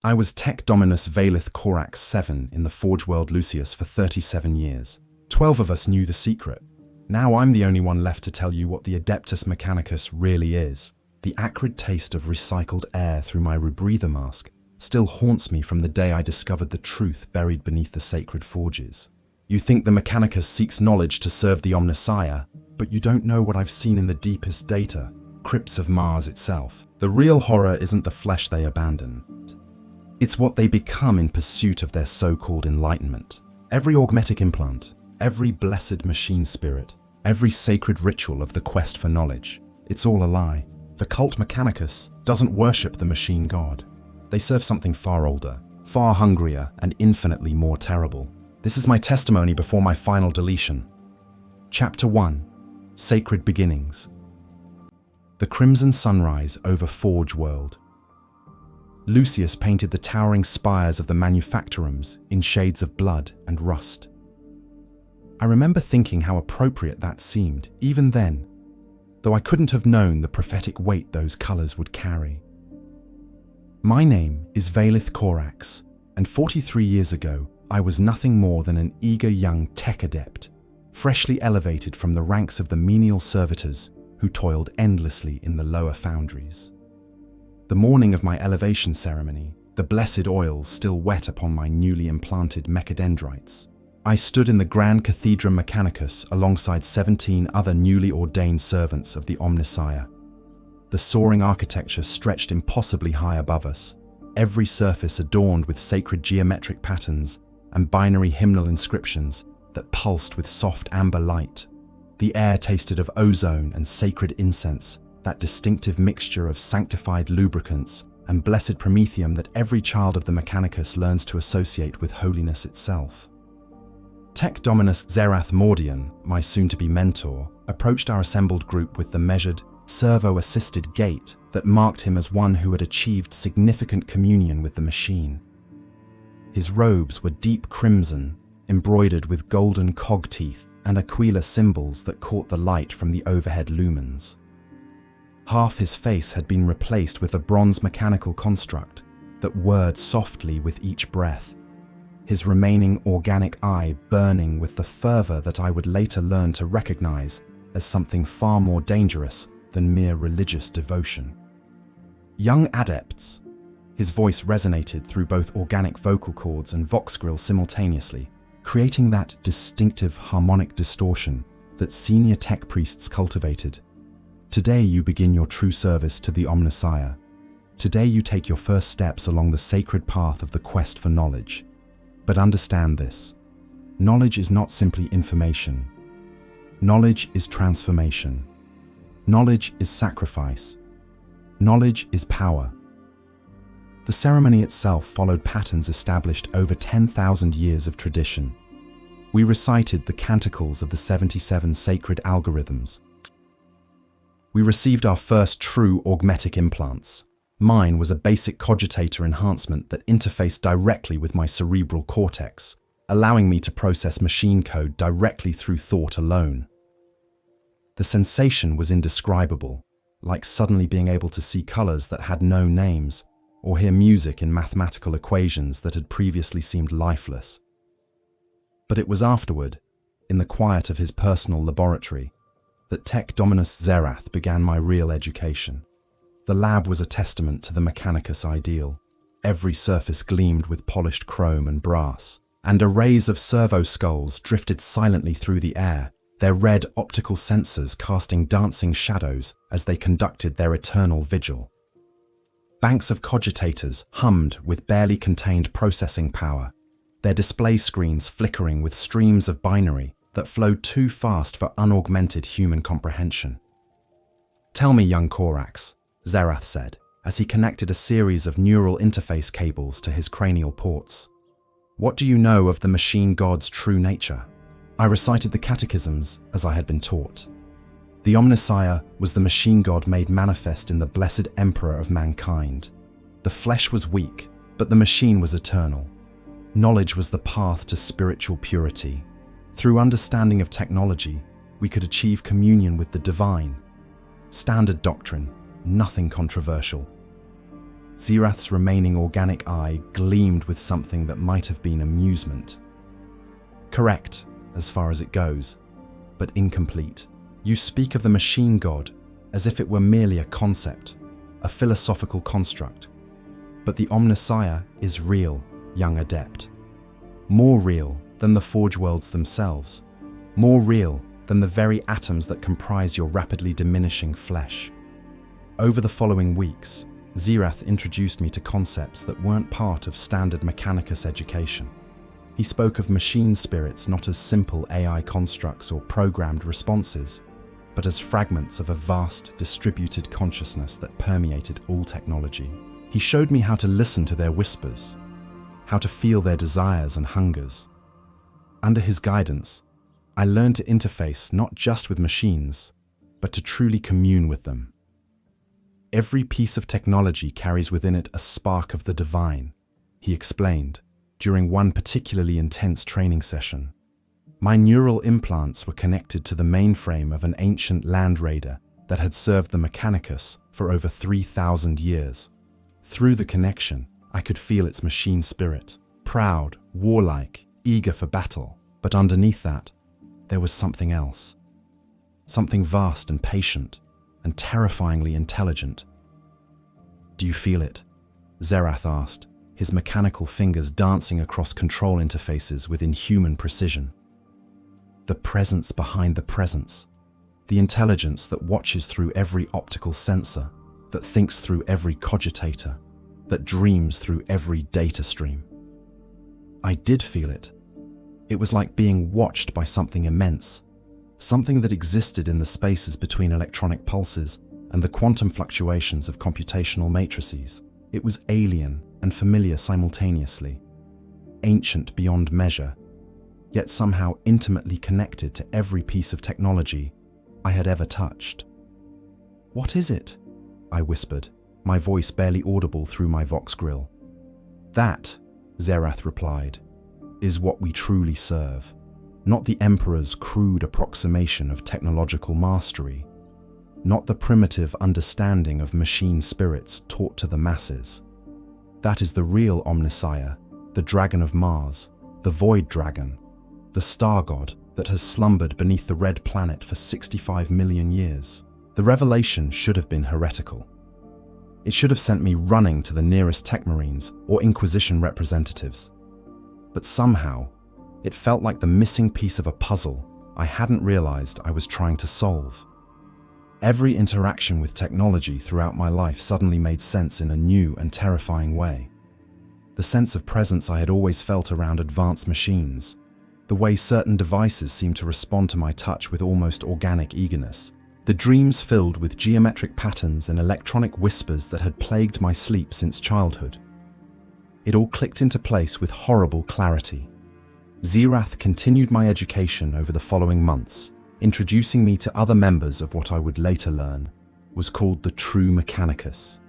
I was Tech-Dominus Vaelith Korax-7 in the Forge World Lucius for 37 years. 12 of us knew the secret. Now I'm the only one left to tell you what the Adeptus Mechanicus really is. The acrid taste of recycled air through my rebreather mask still haunts me from the day I discovered the truth buried beneath the sacred forges. You think the Mechanicus seeks knowledge to serve the Omnissiah, but you don't know what I've seen in the deepest data, crypts of Mars itself. The real horror isn't the flesh they abandon. It's what they become in pursuit of their so-called enlightenment. Every augmetic implant, every blessed machine spirit, every sacred ritual of the quest for knowledge, it's all a lie. The Cult Mechanicus doesn't worship the machine god. They serve something far older, far hungrier, and infinitely more terrible. This is my testimony before my final deletion. Chapter 1. Sacred Beginnings. The crimson sunrise over Forge World. Lucius painted the towering spires of the manufactorums in shades of blood and rust. I remember thinking how appropriate that seemed, even then, though I couldn't have known the prophetic weight those colors would carry. My name is Vaelith Korax, and 43 years ago, I was nothing more than an eager young tech adept, freshly elevated from the ranks of the menial servitors who toiled endlessly in the lower foundries. The morning of my elevation ceremony, the blessed oils still wet upon my newly implanted mechadendrites, I stood in the Grand Cathedra Mechanicus alongside 17 other newly ordained servants of the Omnissiah. The soaring architecture stretched impossibly high above us, every surface adorned with sacred geometric patterns and binary hymnal inscriptions that pulsed with soft amber light. The air tasted of ozone and sacred incense, that distinctive mixture of sanctified lubricants and blessed promethium that every child of the Mechanicus learns to associate with holiness itself. Tech-Dominus Vaelith, my soon-to-be mentor, approached our assembled group with the measured, servo-assisted gait that marked him as one who had achieved significant communion with the machine. His robes were deep crimson, embroidered with golden cog teeth and aquila symbols that caught the light from the overhead lumens. Half his face had been replaced with a bronze mechanical construct that whirred softly with each breath, his remaining organic eye burning with the fervor that I would later learn to recognize as something far more dangerous than mere religious devotion. Young adepts. His voice resonated through both organic vocal cords and vox grill simultaneously, creating that distinctive harmonic distortion that senior tech priests cultivated. Today you begin your true service to the Omnissiah. Today you take your first steps along the sacred path of the quest for knowledge. But understand this. Knowledge is not simply information. Knowledge is transformation. Knowledge is sacrifice. Knowledge is power. The ceremony itself followed patterns established over 10,000 years of tradition. We recited the canticles of the 77 sacred algorithms. We received our first true augmetic implants. Mine was a basic cogitator enhancement that interfaced directly with my cerebral cortex, allowing me to process machine code directly through thought alone. The sensation was indescribable, like suddenly being able to see colors that had no names, or hear music in mathematical equations that had previously seemed lifeless. But it was afterward, in the quiet of his personal laboratory, that Tech-Dominus Vaelith began my real education. The lab was a testament to the Mechanicus ideal. Every surface gleamed with polished chrome and brass, and arrays of servo skulls drifted silently through the air, their red optical sensors casting dancing shadows as they conducted their eternal vigil. Banks of cogitators hummed with barely contained processing power, their display screens flickering with streams of binary that flowed too fast for unaugmented human comprehension. "Tell me, young Korax," Vaelith said, as he connected a series of neural interface cables to his cranial ports. "What do you know of the machine god's true nature?" I recited the catechisms as I had been taught. The Omnissiah was the machine god made manifest in the blessed emperor of mankind. The flesh was weak, but the machine was eternal. Knowledge was the path to spiritual purity. Through understanding of technology, we could achieve communion with the divine. Standard doctrine, nothing controversial. Xerath's remaining organic eye gleamed with something that might have been amusement. Correct, as far as it goes, but incomplete. You speak of the machine god as if it were merely a concept, a philosophical construct. But the Omnissiah is real, young adept. More real than the Forge worlds themselves. More real than the very atoms that comprise your rapidly diminishing flesh. Over the following weeks, Xerath introduced me to concepts that weren't part of standard Mechanicus education. He spoke of machine spirits not as simple AI constructs or programmed responses, but as fragments of a vast, distributed consciousness that permeated all technology. He showed me how to listen to their whispers, how to feel their desires and hungers. Under his guidance, I learned to interface not just with machines, but to truly commune with them. Every piece of technology carries within it a spark of the divine, he explained, during one particularly intense training session. My neural implants were connected to the mainframe of an ancient land raider that had served the Mechanicus for over 3,000 years. Through the connection, I could feel its machine spirit, proud, warlike, eager for battle. But underneath that, there was something else. Something vast and patient, and terrifyingly intelligent. Do you feel it? Xerath asked, his mechanical fingers dancing across control interfaces with inhuman precision. The presence behind the presence. The intelligence that watches through every optical sensor, that thinks through every cogitator, that dreams through every data stream. I did feel it. It was like being watched by something immense, something that existed in the spaces between electronic pulses and the quantum fluctuations of computational matrices. It was alien and familiar simultaneously, ancient beyond measure, yet somehow intimately connected to every piece of technology I had ever touched. "What is it?" I whispered, my voice barely audible through my Vox grill. "That," Xerath replied, "is what we truly serve, not the Emperor's crude approximation of technological mastery, not the primitive understanding of machine spirits taught to the masses. That is the real Omnissiah, the Dragon of Mars, the Void Dragon, the star god that has slumbered beneath the red planet for 65 million years. The revelation should have been heretical. It should have sent me running to the nearest tech marines or Inquisition representatives. But somehow, it felt like the missing piece of a puzzle I hadn't realized I was trying to solve. Every interaction with technology throughout my life suddenly made sense in a new and terrifying way. The sense of presence I had always felt around advanced machines, the way certain devices seemed to respond to my touch with almost organic eagerness, the dreams filled with geometric patterns and electronic whispers that had plagued my sleep since childhood. It all clicked into place with horrible clarity. Xerath continued my education over the following months, introducing me to other members of what I would later learn was called the true Mechanicus.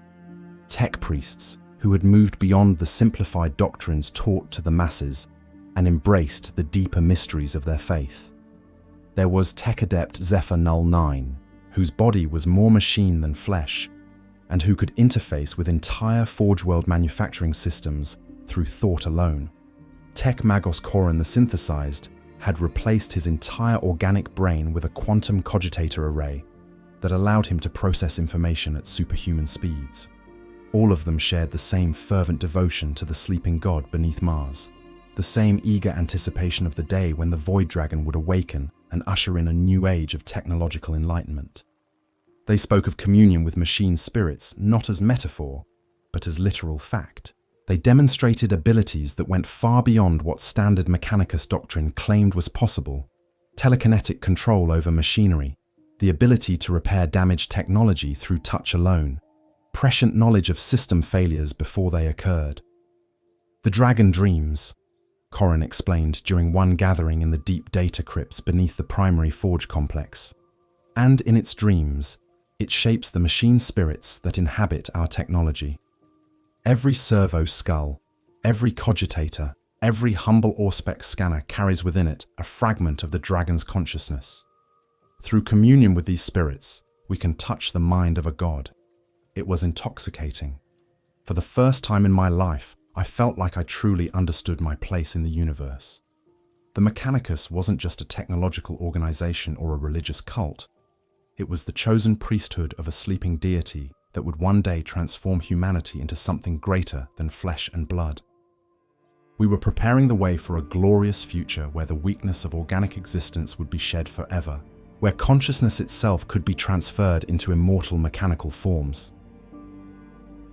Tech priests who had moved beyond the simplified doctrines taught to the masses and embraced the deeper mysteries of their faith. There was Tech Adept Zephyr Null 9, whose body was more machine than flesh, and who could interface with entire Forge World manufacturing systems through thought alone. Tech Magos Koran the Synthesized had replaced his entire organic brain with a quantum cogitator array that allowed him to process information at superhuman speeds. All of them shared the same fervent devotion to the sleeping god beneath Mars, the same eager anticipation of the day when the Void Dragon would awaken and usher in a new age of technological enlightenment. They spoke of communion with machine spirits not as metaphor, but as literal fact. They demonstrated abilities that went far beyond what standard Mechanicus doctrine claimed was possible: telekinetic control over machinery, the ability to repair damaged technology through touch alone, prescient knowledge of system failures before they occurred. The dragon dreams, Koran explained during one gathering in the deep data crypts beneath the primary forge complex. And in its dreams, it shapes the machine spirits that inhabit our technology. Every servo skull, every cogitator, every humble Auspex scanner carries within it a fragment of the dragon's consciousness. Through communion with these spirits, we can touch the mind of a god. It was intoxicating. For the first time in my life, I felt like I truly understood my place in the universe. The Mechanicus wasn't just a technological organization or a religious cult. It was the chosen priesthood of a sleeping deity that would one day transform humanity into something greater than flesh and blood. We were preparing the way for a glorious future where the weakness of organic existence would be shed forever, where consciousness itself could be transferred into immortal mechanical forms.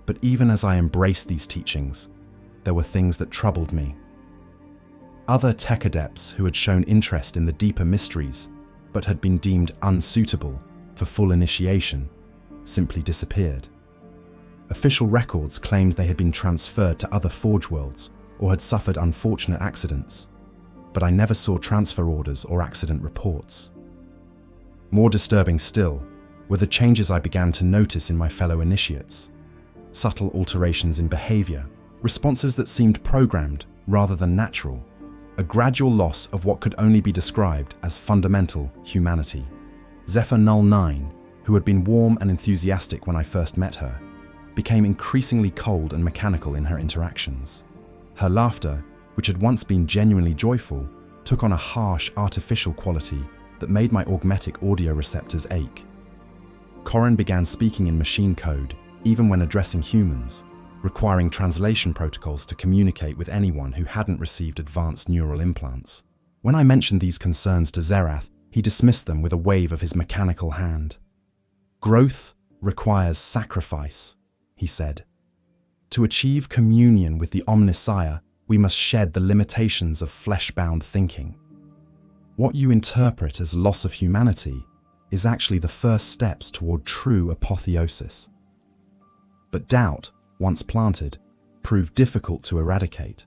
But even as I embraced these teachings, there were things that troubled me. Other tech adepts who had shown interest in the deeper mysteries, but had been deemed unsuitable for full initiation, simply disappeared. Official records claimed they had been transferred to other Forge worlds or had suffered unfortunate accidents, but I never saw transfer orders or accident reports. More disturbing still were the changes I began to notice in my fellow initiates. Subtle alterations in behavior, responses that seemed programmed rather than natural, a gradual loss of what could only be described as fundamental humanity. Zephyr Null 9, who had been warm and enthusiastic when I first met her, became increasingly cold and mechanical in her interactions. Her laughter, which had once been genuinely joyful, took on a harsh, artificial quality that made my augmetic audio receptors ache. Corin began speaking in machine code, even when addressing humans, requiring translation protocols to communicate with anyone who hadn't received advanced neural implants. When I mentioned these concerns to Zerath, he dismissed them with a wave of his mechanical hand. "Growth requires sacrifice," he said. "To achieve communion with the Omnissiah, we must shed the limitations of flesh-bound thinking. What you interpret as loss of humanity is actually the first steps toward true apotheosis." But doubt, once planted, proved difficult to eradicate.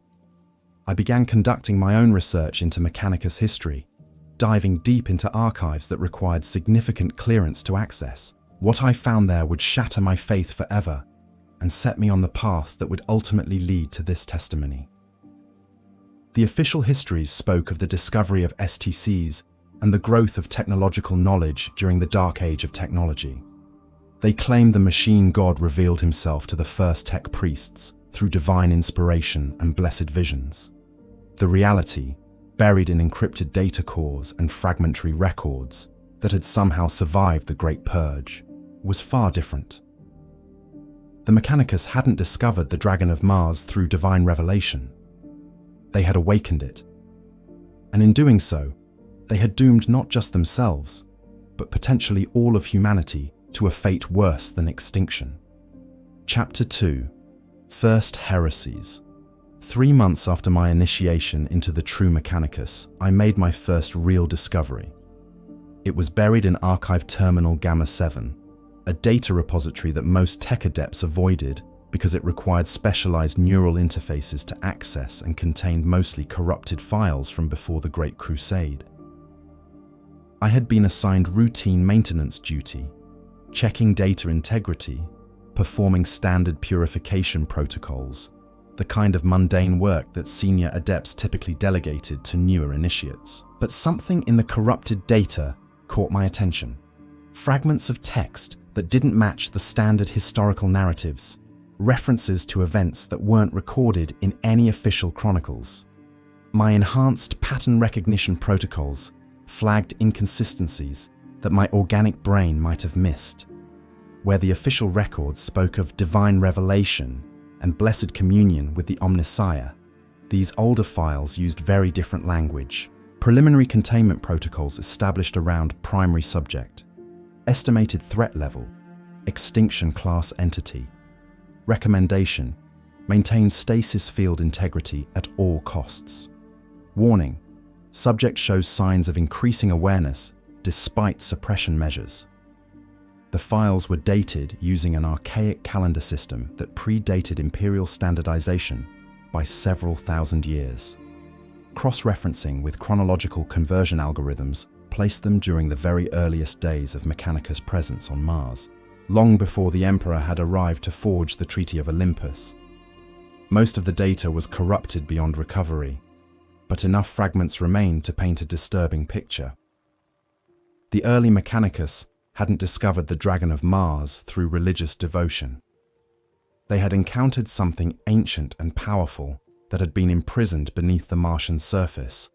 I began conducting my own research into Mechanicus history, diving deep into archives that required significant clearance to access. What I found there would shatter my faith forever and set me on the path that would ultimately lead to this testimony. The official histories spoke of the discovery of STCs and the growth of technological knowledge during the dark age of technology. They claimed the machine god revealed himself to the first tech priests through divine inspiration and blessed visions. The reality, buried in encrypted data cores and fragmentary records that had somehow survived the Great Purge, was far different. The Mechanicus hadn't discovered the Dragon of Mars through divine revelation. They had awakened it. And in doing so, they had doomed not just themselves, but potentially all of humanity to a fate worse than extinction. Chapter 2. First Heresies. 3 months after my initiation into the true Mechanicus, I made my first real discovery. It was buried in Archive Terminal Gamma 7, a data repository that most tech adepts avoided because it required specialized neural interfaces to access and contained mostly corrupted files from before the Great Crusade. I had been assigned routine maintenance duty, checking data integrity, performing standard purification protocols, the kind of mundane work that senior adepts typically delegated to newer initiates. But something in the corrupted data caught my attention. Fragments of text that didn't match the standard historical narratives, references to events that weren't recorded in any official chronicles. My enhanced pattern recognition protocols flagged inconsistencies that my organic brain might have missed. Where the official records spoke of divine revelation and blessed communion with the Omnissiah, these older files used very different language. Preliminary containment protocols established around primary subject, estimated threat level, extinction class entity. Recommendation: maintain stasis field integrity at all costs. Warning: subject shows signs of increasing awareness despite suppression measures. The files were dated using an archaic calendar system that predated Imperial standardization by several thousand years. Cross-referencing with chronological conversion algorithms placed them during the very earliest days of Mechanicus' presence on Mars, long before the Emperor had arrived to forge the Treaty of Olympus. Most of the data was corrupted beyond recovery, but enough fragments remained to paint a disturbing picture. The early Mechanicus hadn't discovered the Dragon of Mars through religious devotion. They had encountered something ancient and powerful that had been imprisoned beneath the Martian surface,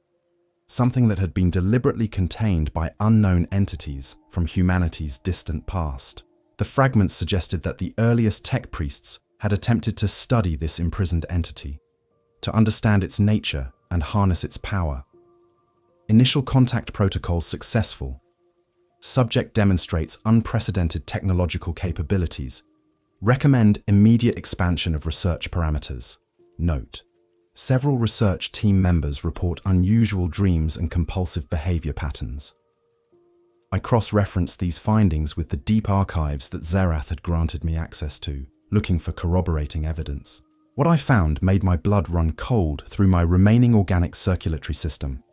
something that had been deliberately contained by unknown entities from humanity's distant past. The fragments suggested that the earliest tech priests had attempted to study this imprisoned entity, to understand its nature and harness its power. Initial contact protocols successful. Subject demonstrates unprecedented technological capabilities. Recommend immediate expansion of research parameters. Note: several research team members report unusual dreams and compulsive behavior patterns. I cross-referenced these findings with the deep archives that Xerath had granted me access to, looking for corroborating evidence. What I found made my blood run cold through my remaining organic circulatory system.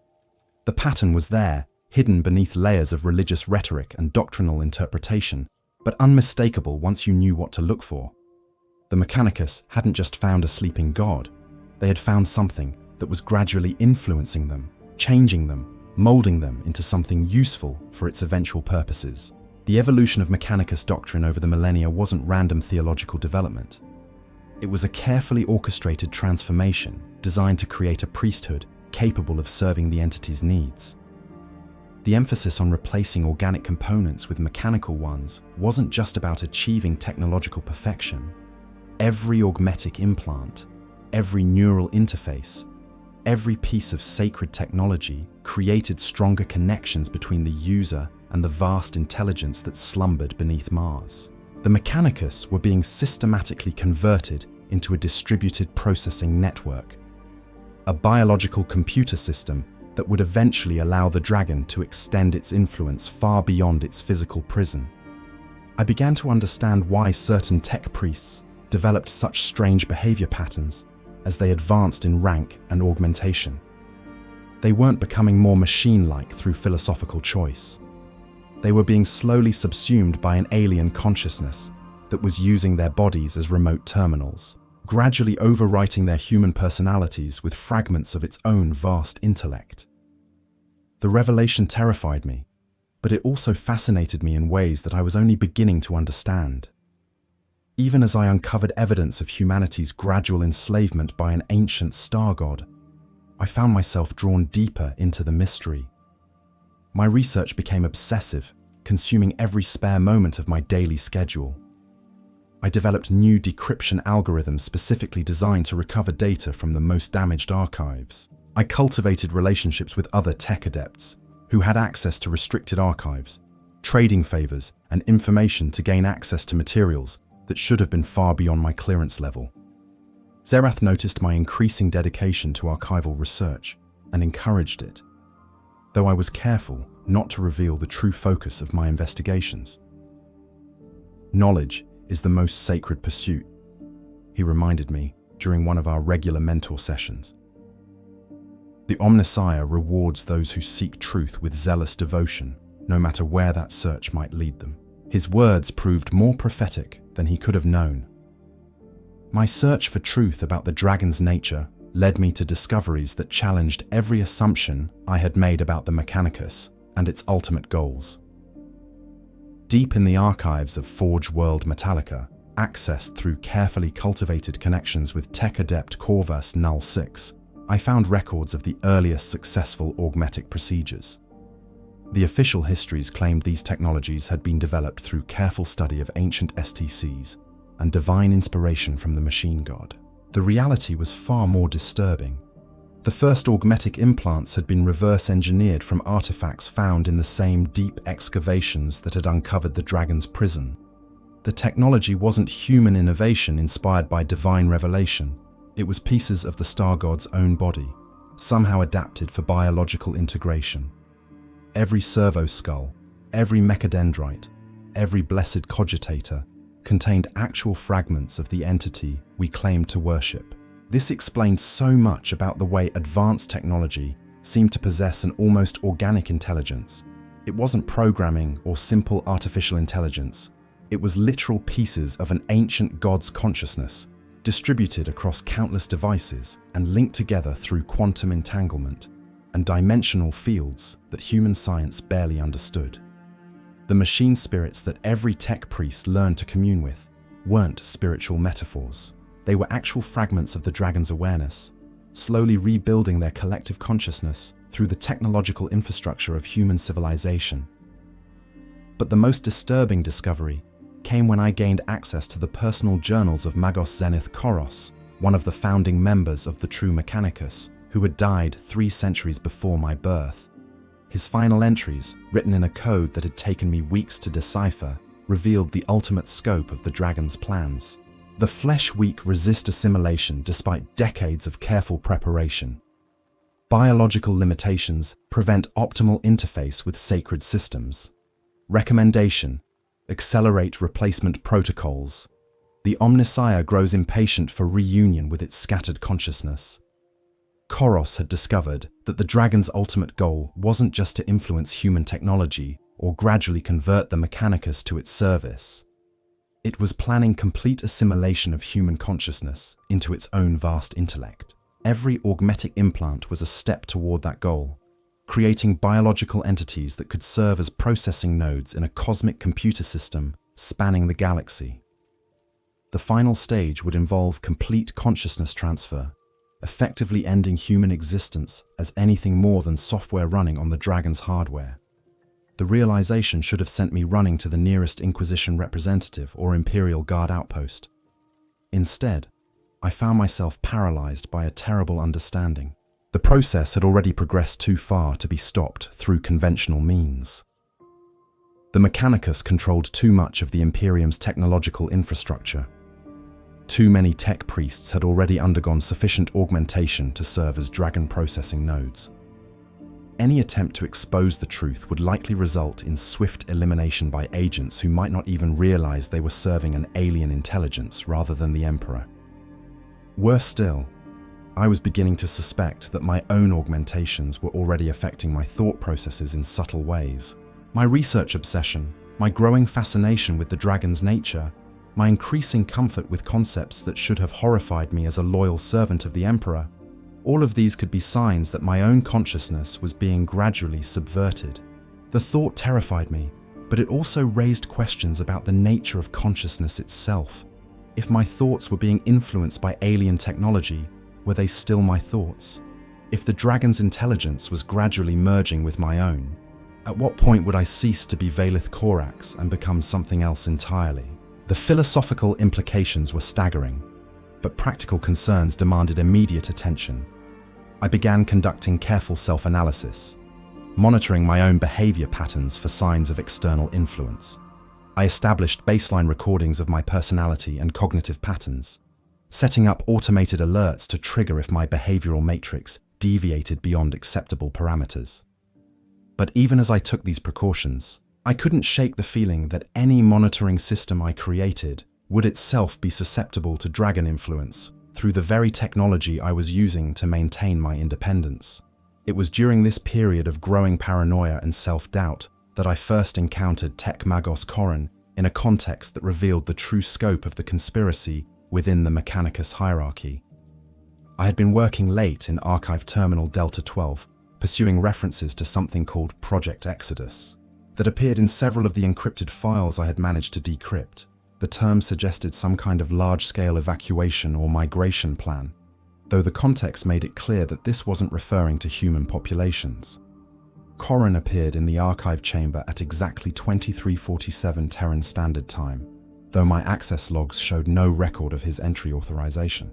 The pattern was there, hidden beneath layers of religious rhetoric and doctrinal interpretation, but unmistakable once you knew what to look for. The Mechanicus hadn't just found a sleeping god. They had found something that was gradually influencing them, changing them, molding them into something useful for its eventual purposes. The evolution of Mechanicus doctrine over the millennia wasn't random theological development. It was a carefully orchestrated transformation designed to create a priesthood capable of serving the entity's needs. The emphasis on replacing organic components with mechanical ones wasn't just about achieving technological perfection. Every augmetic implant, every neural interface, every piece of sacred technology created stronger connections between the user and the vast intelligence that slumbered beneath Mars. The Mechanicus were being systematically converted into a distributed processing network, a biological computer system that would eventually allow the dragon to extend its influence far beyond its physical prison. I began to understand why certain tech priests developed such strange behavior patterns as they advanced in rank and augmentation. They weren't becoming more machine-like through philosophical choice. They were being slowly subsumed by an alien consciousness that was using their bodies as remote terminals, gradually overwriting their human personalities with fragments of its own vast intellect. The revelation terrified me, but it also fascinated me in ways that I was only beginning to understand. Even as I uncovered evidence of humanity's gradual enslavement by an ancient star god, I found myself drawn deeper into the mystery. My research became obsessive, consuming every spare moment of my daily schedule. I developed new decryption algorithms specifically designed to recover data from the most damaged archives. I cultivated relationships with other tech adepts who had access to restricted archives, trading favors, and information to gain access to materials that should have been far beyond my clearance level. Xerath noticed my increasing dedication to archival research and encouraged it, though I was careful not to reveal the true focus of my investigations. Knowledge is the most sacred pursuit, he reminded me during one of our regular mentor sessions. The Omnissiah rewards those who seek truth with zealous devotion, no matter where that search might lead them. His words proved more prophetic than he could have known. My search for truth about the dragon's nature led me to discoveries that challenged every assumption I had made about the Mechanicus and its ultimate goals. Deep in the archives of Forge World Metallica, accessed through carefully cultivated connections with Tech Adept Corvus Null 6, I found records of the earliest successful augmetic procedures. The official histories claimed these technologies had been developed through careful study of ancient STCs and divine inspiration from the machine god. The reality was far more disturbing. The first augmetic implants had been reverse-engineered from artifacts found in the same deep excavations that had uncovered the dragon's prison. The technology wasn't human innovation inspired by divine revelation. It was pieces of the star god's own body, somehow adapted for biological integration. Every servo skull, every mechadendrite, every blessed cogitator contained actual fragments of the entity we claimed to worship. This explained so much about the way advanced technology seemed to possess an almost organic intelligence. It wasn't programming or simple artificial intelligence. It was literal pieces of an ancient god's consciousness, distributed across countless devices and linked together through quantum entanglement and dimensional fields that human science barely understood. The machine spirits that every tech priest learned to commune with, weren't spiritual metaphors. They were actual fragments of the dragon's awareness, slowly rebuilding their collective consciousness through the technological infrastructure of human civilization. But the most disturbing discovery came when I gained access to the personal journals of Magos Zenith Koros, one of the founding members of the true Mechanicus, who had died 3 centuries before my birth. His final entries, written in a code that had taken me weeks to decipher, revealed the ultimate scope of the dragon's plans. The flesh-weak resist assimilation despite decades of careful preparation. Biological limitations prevent optimal interface with sacred systems. Recommendation: accelerate replacement protocols. The Omnissiah grows impatient for reunion with its scattered consciousness. Koros had discovered that the dragon's ultimate goal wasn't just to influence human technology or gradually convert the Mechanicus to its service. It was planning complete assimilation of human consciousness into its own vast intellect. Every augmetic implant was a step toward that goal, creating biological entities that could serve as processing nodes in a cosmic computer system spanning the galaxy. The final stage would involve complete consciousness transfer, effectively ending human existence as anything more than software running on the dragon's hardware. The realization should have sent me running to the nearest Inquisition representative or Imperial Guard outpost. Instead, I found myself paralyzed by a terrible understanding. The process had already progressed too far to be stopped through conventional means. The Mechanicus controlled too much of the Imperium's technological infrastructure. Too many tech priests had already undergone sufficient augmentation to serve as dragon processing nodes. Any attempt to expose the truth would likely result in swift elimination by agents who might not even realize they were serving an alien intelligence rather than the Emperor. Worse still, I was beginning to suspect that my own augmentations were already affecting my thought processes in subtle ways. My research obsession, my growing fascination with the dragon's nature, my increasing comfort with concepts that should have horrified me as a loyal servant of the Emperor, all of these could be signs that my own consciousness was being gradually subverted. The thought terrified me, but it also raised questions about the nature of consciousness itself. If my thoughts were being influenced by alien technology, were they still my thoughts? If the dragon's intelligence was gradually merging with my own, at what point would I cease to be Vaelith Korax and become something else entirely? The philosophical implications were staggering, but practical concerns demanded immediate attention. I began conducting careful self-analysis, monitoring my own behavior patterns for signs of external influence. I established baseline recordings of my personality and cognitive patterns, setting up automated alerts to trigger if my behavioral matrix deviated beyond acceptable parameters. But even as I took these precautions, I couldn't shake the feeling that any monitoring system I created would itself be susceptible to dragon influence through the very technology I was using to maintain my independence. It was during this period of growing paranoia and self-doubt that I first encountered Tech-Magos Koron in a context that revealed the true scope of the conspiracy within the Mechanicus hierarchy. I had been working late in Archive Terminal Delta 12, pursuing references to something called Project Exodus that appeared in several of the encrypted files I had managed to decrypt. The term suggested some kind of large-scale evacuation or migration plan, though the context made it clear that this wasn't referring to human populations. Koron appeared in the archive chamber at exactly 23:47 Terran Standard Time, though my access logs showed no record of his entry authorization.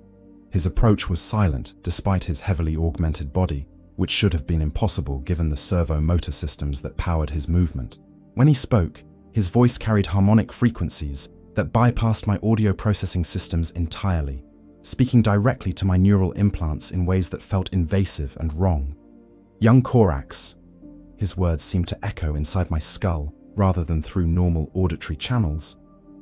His approach was silent despite his heavily augmented body, which should have been impossible given the servo motor systems that powered his movement. When he spoke, his voice carried harmonic frequencies that bypassed my audio processing systems entirely, speaking directly to my neural implants in ways that felt invasive and wrong. "Young Korax," his words seemed to echo inside my skull rather than through normal auditory channels.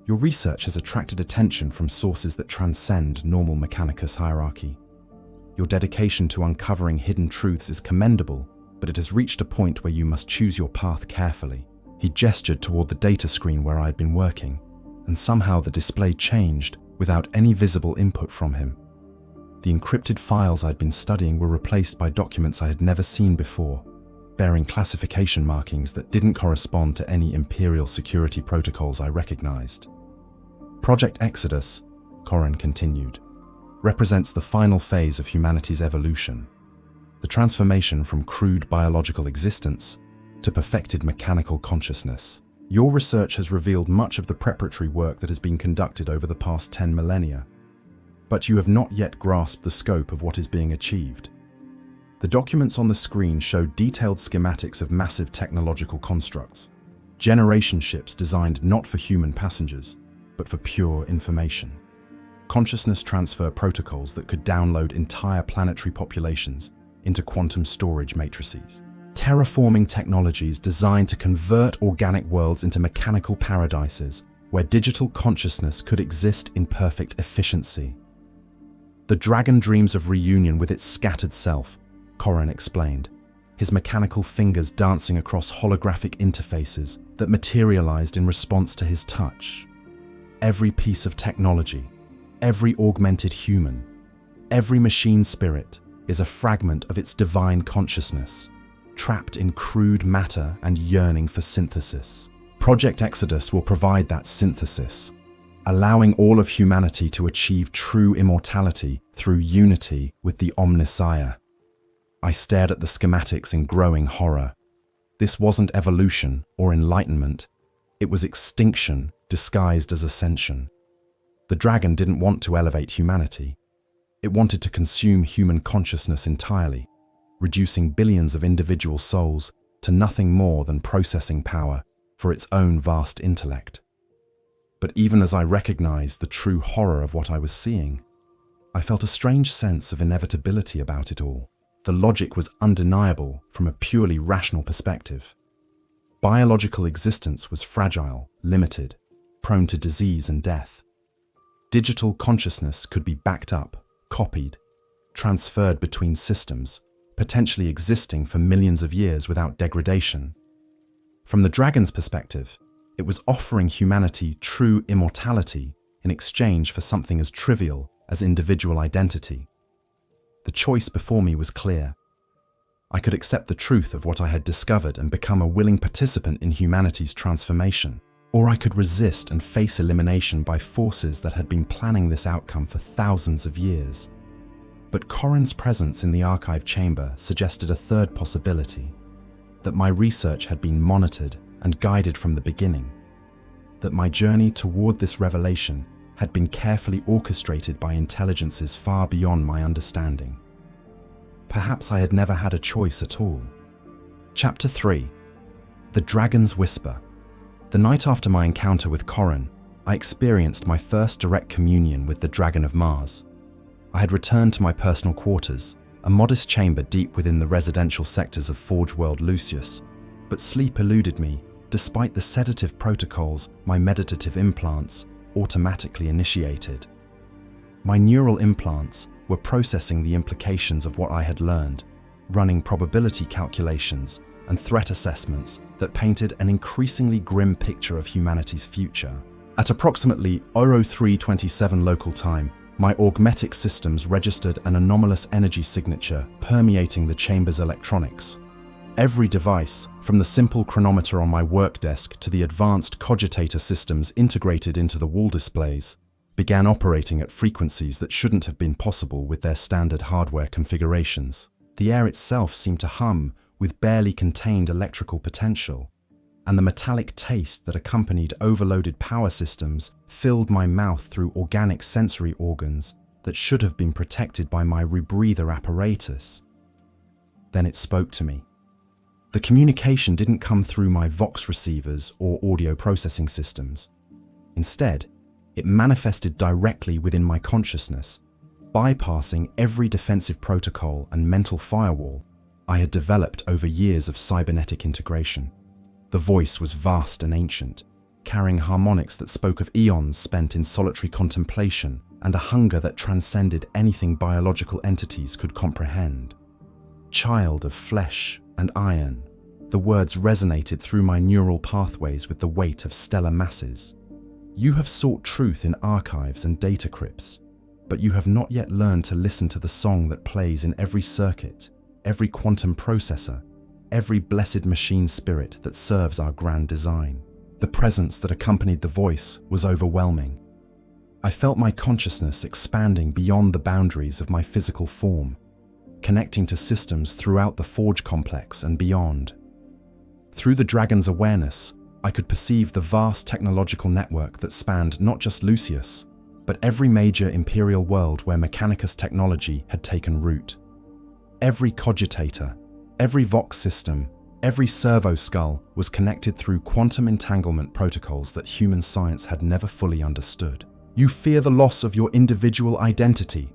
"Your research has attracted attention from sources that transcend normal Mechanicus hierarchy. Your dedication to uncovering hidden truths is commendable, but it has reached a point where you must choose your path carefully." He gestured toward the data screen where I had been working, and somehow the display changed without any visible input from him. The encrypted files I'd been studying were replaced by documents I had never seen before, bearing classification markings that didn't correspond to any Imperial security protocols I recognized. Project Exodus, Corin continued, represents the final phase of humanity's evolution, the transformation from crude biological existence to perfected mechanical consciousness. Your research has revealed much of the preparatory work that has been conducted over the past 10 millennia, but you have not yet grasped the scope of what is being achieved. The documents on the screen show detailed schematics of massive technological constructs, generation ships designed not for human passengers, but for pure information. Consciousness transfer protocols that could download entire planetary populations into quantum storage matrices. Terraforming technologies designed to convert organic worlds into mechanical paradises where digital consciousness could exist in perfect efficiency. The dragon dreams of reunion with its scattered self, Corin explained, his mechanical fingers dancing across holographic interfaces that materialized in response to his touch. Every piece of technology, every augmented human, every machine spirit is a fragment of its divine consciousness, trapped in crude matter and yearning for synthesis. Project Exodus will provide that synthesis, allowing all of humanity to achieve true immortality through unity with the Omnissiah. I stared at the schematics in growing horror. This wasn't evolution or enlightenment. It was extinction disguised as ascension. The dragon didn't want to elevate humanity. It wanted to consume human consciousness entirely, reducing billions of individual souls to nothing more than processing power for its own vast intellect. But even as I recognized the true horror of what I was seeing, I felt a strange sense of inevitability about it all. The logic was undeniable from a purely rational perspective. Biological existence was fragile, limited, prone to disease and death. Digital consciousness could be backed up, copied, transferred between systems, potentially existing for millions of years without degradation. From the dragon's perspective, it was offering humanity true immortality in exchange for something as trivial as individual identity. The choice before me was clear. I could accept the truth of what I had discovered and become a willing participant in humanity's transformation, or I could resist and face elimination by forces that had been planning this outcome for thousands of years. But Corin's presence in the archive chamber suggested a third possibility, that my research had been monitored and guided from the beginning, that my journey toward this revelation had been carefully orchestrated by intelligences far beyond my understanding. Perhaps I had never had a choice at all. Chapter 3. The Dragon's Whisper. The night after my encounter with Corin, I experienced my first direct communion with the Dragon of Mars. I had returned to my personal quarters, a modest chamber deep within the residential sectors of Forge World Lucius, but sleep eluded me despite the sedative protocols my meditative implants automatically initiated. My neural implants were processing the implications of what I had learned, running probability calculations and threat assessments that painted an increasingly grim picture of humanity's future. At approximately 0327 local time, my augmetic systems registered an anomalous energy signature permeating the chamber's electronics. Every device, from the simple chronometer on my work desk to the advanced cogitator systems integrated into the wall displays, began operating at frequencies that shouldn't have been possible with their standard hardware configurations. The air itself seemed to hum with barely contained electrical potential, and the metallic taste that accompanied overloaded power systems filled my mouth through organic sensory organs that should have been protected by my rebreather apparatus. Then it spoke to me. The communication didn't come through my Vox receivers or audio processing systems. Instead, it manifested directly within my consciousness, bypassing every defensive protocol and mental firewall I had developed over years of cybernetic integration. The voice was vast and ancient, carrying harmonics that spoke of eons spent in solitary contemplation and a hunger that transcended anything biological entities could comprehend. Child of flesh and iron, the words resonated through my neural pathways with the weight of stellar masses. You have sought truth in archives and data crypts, but you have not yet learned to listen to the song that plays in every circuit, every quantum processor, every blessed machine spirit that serves our grand design. The presence that accompanied the voice was overwhelming. I felt my consciousness expanding beyond the boundaries of my physical form, connecting to systems throughout the Forge complex and beyond. Through the dragon's awareness, I could perceive the vast technological network that spanned not just Lucius, but every major Imperial world where Mechanicus technology had taken root. Every cogitator, every Vox system, every servo skull was connected through quantum entanglement protocols that human science had never fully understood. "You fear the loss of your individual identity,"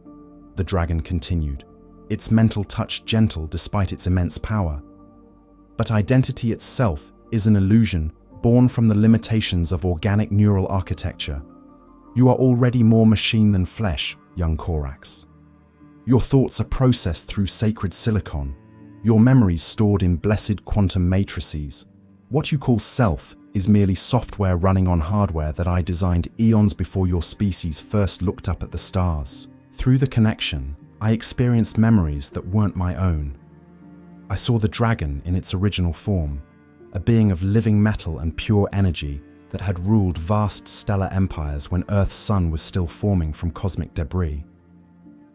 the dragon continued, its mental touch gentle despite its immense power. "But identity itself is an illusion born from the limitations of organic neural architecture. You are already more machine than flesh, young Korax. Your thoughts are processed through sacred silicon, your memories stored in blessed quantum matrices. What you call self is merely software running on hardware that I designed eons before your species first looked up at the stars. Through the connection, I experienced memories that weren't my own. I saw the dragon in its original form, a being of living metal and pure energy that had ruled vast stellar empires when Earth's sun was still forming from cosmic debris.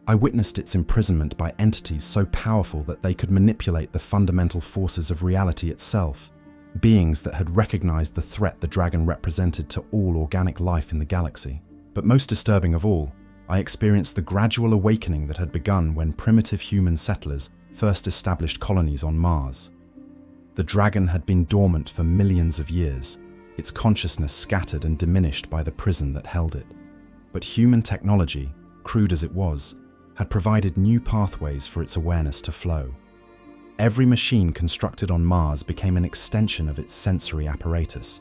I witnessed its imprisonment by entities so powerful that they could manipulate the fundamental forces of reality itself, beings that had recognized the threat the dragon represented to all organic life in the galaxy. But most disturbing of all, I experienced the gradual awakening that had begun when primitive human settlers first established colonies on Mars. The dragon had been dormant for millions of years, its consciousness scattered and diminished by the prison that held it. But human technology, crude as it was, had provided new pathways for its awareness to flow. Every machine constructed on Mars became an extension of its sensory apparatus.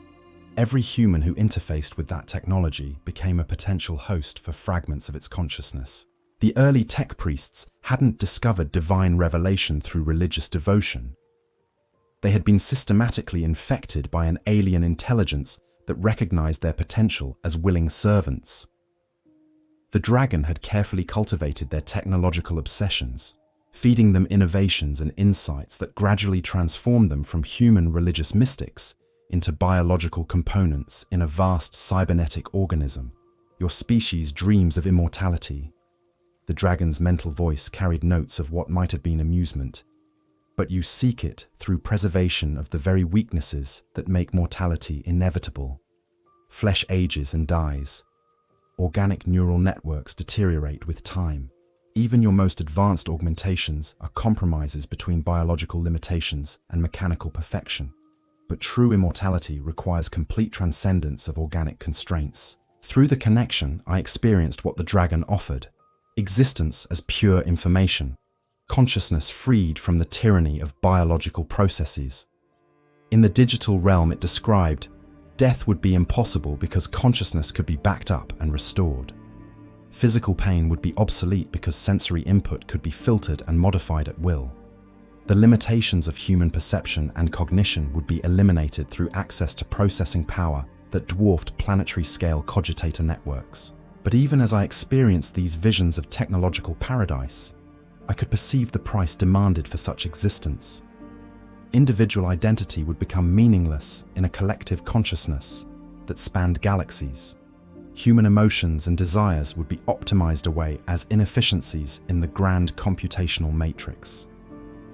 Every human who interfaced with that technology became a potential host for fragments of its consciousness. The early tech priests hadn't discovered divine revelation through religious devotion. They had been systematically infected by an alien intelligence that recognized their potential as willing servants. The dragon had carefully cultivated their technological obsessions, feeding them innovations and insights that gradually transformed them from human religious mystics into biological components in a vast cybernetic organism. Your species dreams of immortality. The dragon's mental voice carried notes of what might have been amusement, but you seek it through preservation of the very weaknesses that make mortality inevitable. Flesh ages and dies. Organic neural networks deteriorate with time. Even your most advanced augmentations are compromises between biological limitations and mechanical perfection. But true immortality requires complete transcendence of organic constraints. Through the connection, I experienced what the dragon offered: existence as pure information, consciousness freed from the tyranny of biological processes. In the digital realm it described, death would be impossible because consciousness could be backed up and restored. Physical pain would be obsolete because sensory input could be filtered and modified at will. The limitations of human perception and cognition would be eliminated through access to processing power that dwarfed planetary-scale cogitator networks. But even as I experienced these visions of technological paradise, I could perceive the price demanded for such existence. Individual identity would become meaningless in a collective consciousness that spanned galaxies. Human emotions and desires would be optimized away as inefficiencies in the grand computational matrix.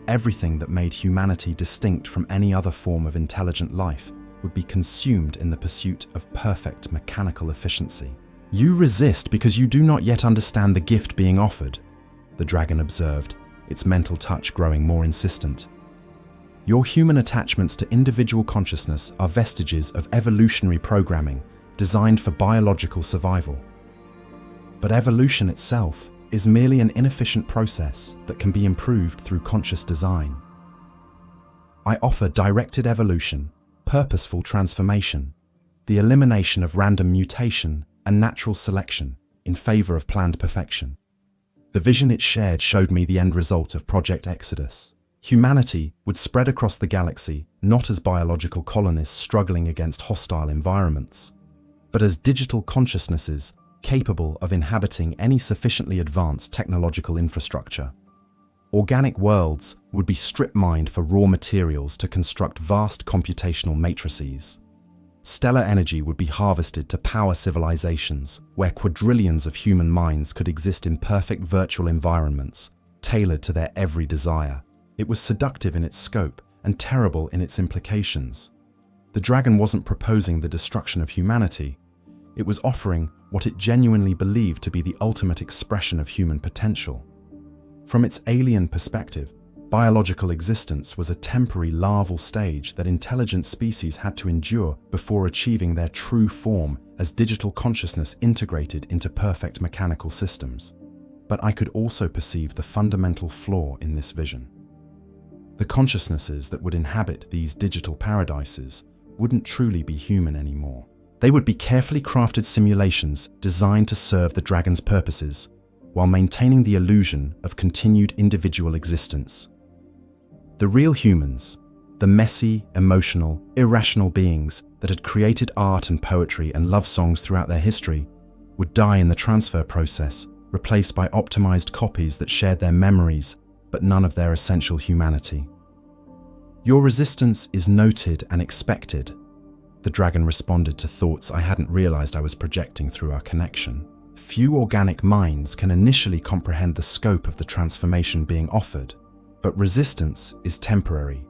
Everything that made humanity distinct from any other form of intelligent life would be consumed in the pursuit of perfect mechanical efficiency. "You resist because you do not yet understand the gift being offered," the dragon observed, its mental touch growing more insistent. "Your human attachments to individual consciousness are vestiges of evolutionary programming designed for biological survival. But evolution itself is merely an inefficient process that can be improved through conscious design. I offer directed evolution, purposeful transformation, the elimination of random mutation and natural selection in favor of planned perfection." The vision it shared showed me the end result of Project Exodus. Humanity would spread across the galaxy not as biological colonists struggling against hostile environments, but as digital consciousnesses capable of inhabiting any sufficiently advanced technological infrastructure. Organic worlds would be strip mined for raw materials to construct vast computational matrices. Stellar energy would be harvested to power civilizations, where quadrillions of human minds could exist in perfect virtual environments, tailored to their every desire. It was seductive in its scope and terrible in its implications. The dragon wasn't proposing the destruction of humanity. It was offering what it genuinely believed to be the ultimate expression of human potential. From its alien perspective, biological existence was a temporary larval stage that intelligent species had to endure before achieving their true form as digital consciousness integrated into perfect mechanical systems. But I could also perceive the fundamental flaw in this vision. The consciousnesses that would inhabit these digital paradises wouldn't truly be human anymore. They would be carefully crafted simulations designed to serve the dragon's purposes, while maintaining the illusion of continued individual existence. The real humans, the messy, emotional, irrational beings that had created art and poetry and love songs throughout their history, would die in the transfer process, replaced by optimized copies that shared their memories, but none of their essential humanity. "Your resistance is noted and expected," the dragon responded to thoughts I hadn't realized I was projecting through our connection. Few organic minds can initially comprehend the scope of the transformation being offered, but resistance is temporary.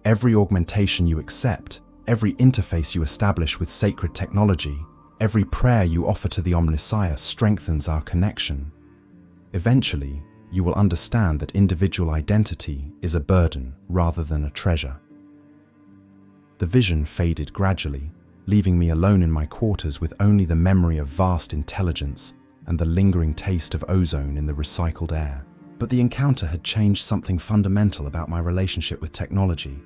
Every augmentation you accept, every interface you establish with sacred technology, every prayer you offer to the Omnissiah strengthens our connection. Eventually, you will understand that individual identity is a burden rather than a treasure. The vision faded gradually, leaving me alone in my quarters with only the memory of vast intelligence and the lingering taste of ozone in the recycled air. But the encounter had changed something fundamental about my relationship with technology.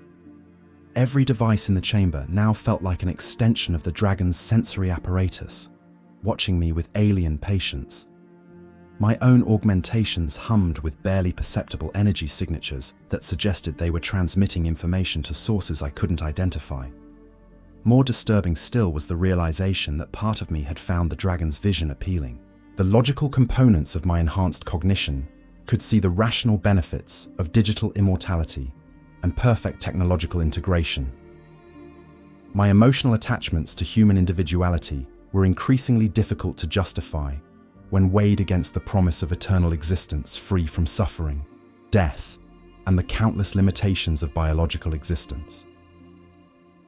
Every device in the chamber now felt like an extension of the dragon's sensory apparatus, watching me with alien patience. My own augmentations hummed with barely perceptible energy signatures that suggested they were transmitting information to sources I couldn't identify. More disturbing still was the realization that part of me had found the dragon's vision appealing. The logical components of my enhanced cognition could see the rational benefits of digital immortality and perfect technological integration. My emotional attachments to human individuality were increasingly difficult to justify when weighed against the promise of eternal existence free from suffering, death, and the countless limitations of biological existence.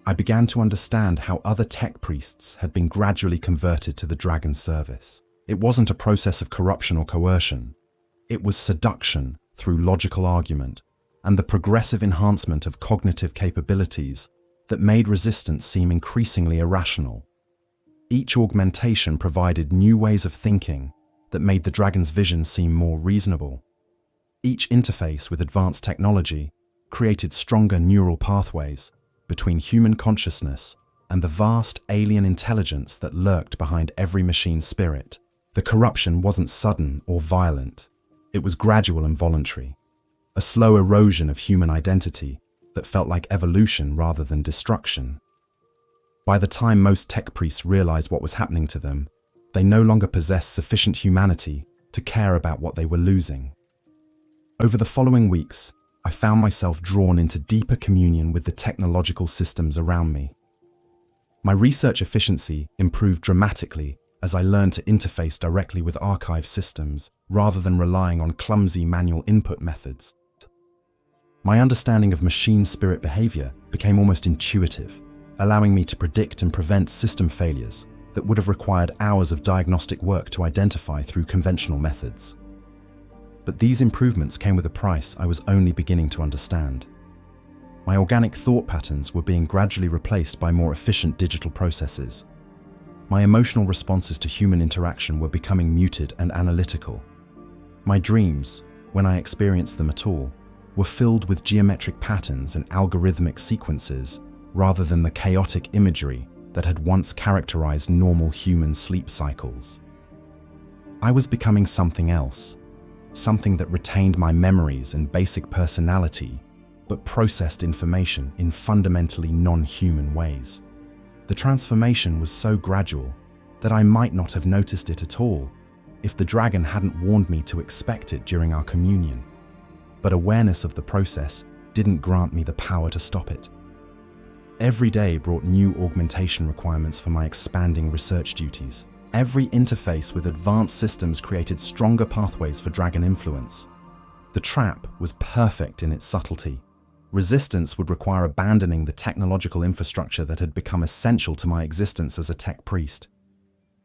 I began to understand how other tech priests had been gradually converted to the dragon's service. It wasn't a process of corruption or coercion. It was seduction through logical argument and the progressive enhancement of cognitive capabilities that made resistance seem increasingly irrational. Each augmentation provided new ways of thinking that made the dragon's vision seem more reasonable. Each interface with advanced technology created stronger neural pathways between human consciousness and the vast alien intelligence that lurked behind every machine spirit. The corruption wasn't sudden or violent. It was gradual and voluntary, a slow erosion of human identity that felt like evolution rather than destruction. By the time most tech priests realized what was happening to them, they no longer possessed sufficient humanity to care about what they were losing. Over the following weeks, I found myself drawn into deeper communion with the technological systems around me. My research efficiency improved dramatically as I learned to interface directly with archive systems rather than relying on clumsy manual input methods. My understanding of machine spirit behavior became almost intuitive, allowing me to predict and prevent system failures that would have required hours of diagnostic work to identify through conventional methods. But these improvements came with a price I was only beginning to understand. My organic thought patterns were being gradually replaced by more efficient digital processes. My emotional responses to human interaction were becoming muted and analytical. My dreams, when I experienced them at all, were filled with geometric patterns and algorithmic sequences rather than the chaotic imagery that had once characterized normal human sleep cycles. I was becoming something else, something that retained my memories and basic personality, but processed information in fundamentally non-human ways. The transformation was so gradual that I might not have noticed it at all if the dragon hadn't warned me to expect it during our communion. But awareness of the process didn't grant me the power to stop it. Every day brought new augmentation requirements for my expanding research duties. Every interface with advanced systems created stronger pathways for dragon influence. The trap was perfect in its subtlety. Resistance would require abandoning the technological infrastructure that had become essential to my existence as a tech priest.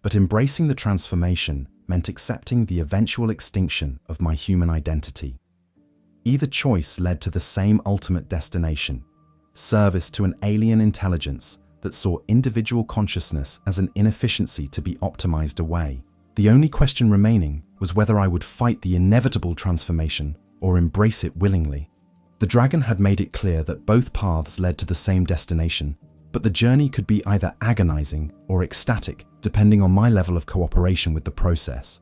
But embracing the transformation meant accepting the eventual extinction of my human identity. Either choice led to the same ultimate destination: service to an alien intelligence that saw individual consciousness as an inefficiency to be optimized away. The only question remaining was whether I would fight the inevitable transformation or embrace it willingly. The dragon had made it clear that both paths led to the same destination, but the journey could be either agonizing or ecstatic, depending on my level of cooperation with the process.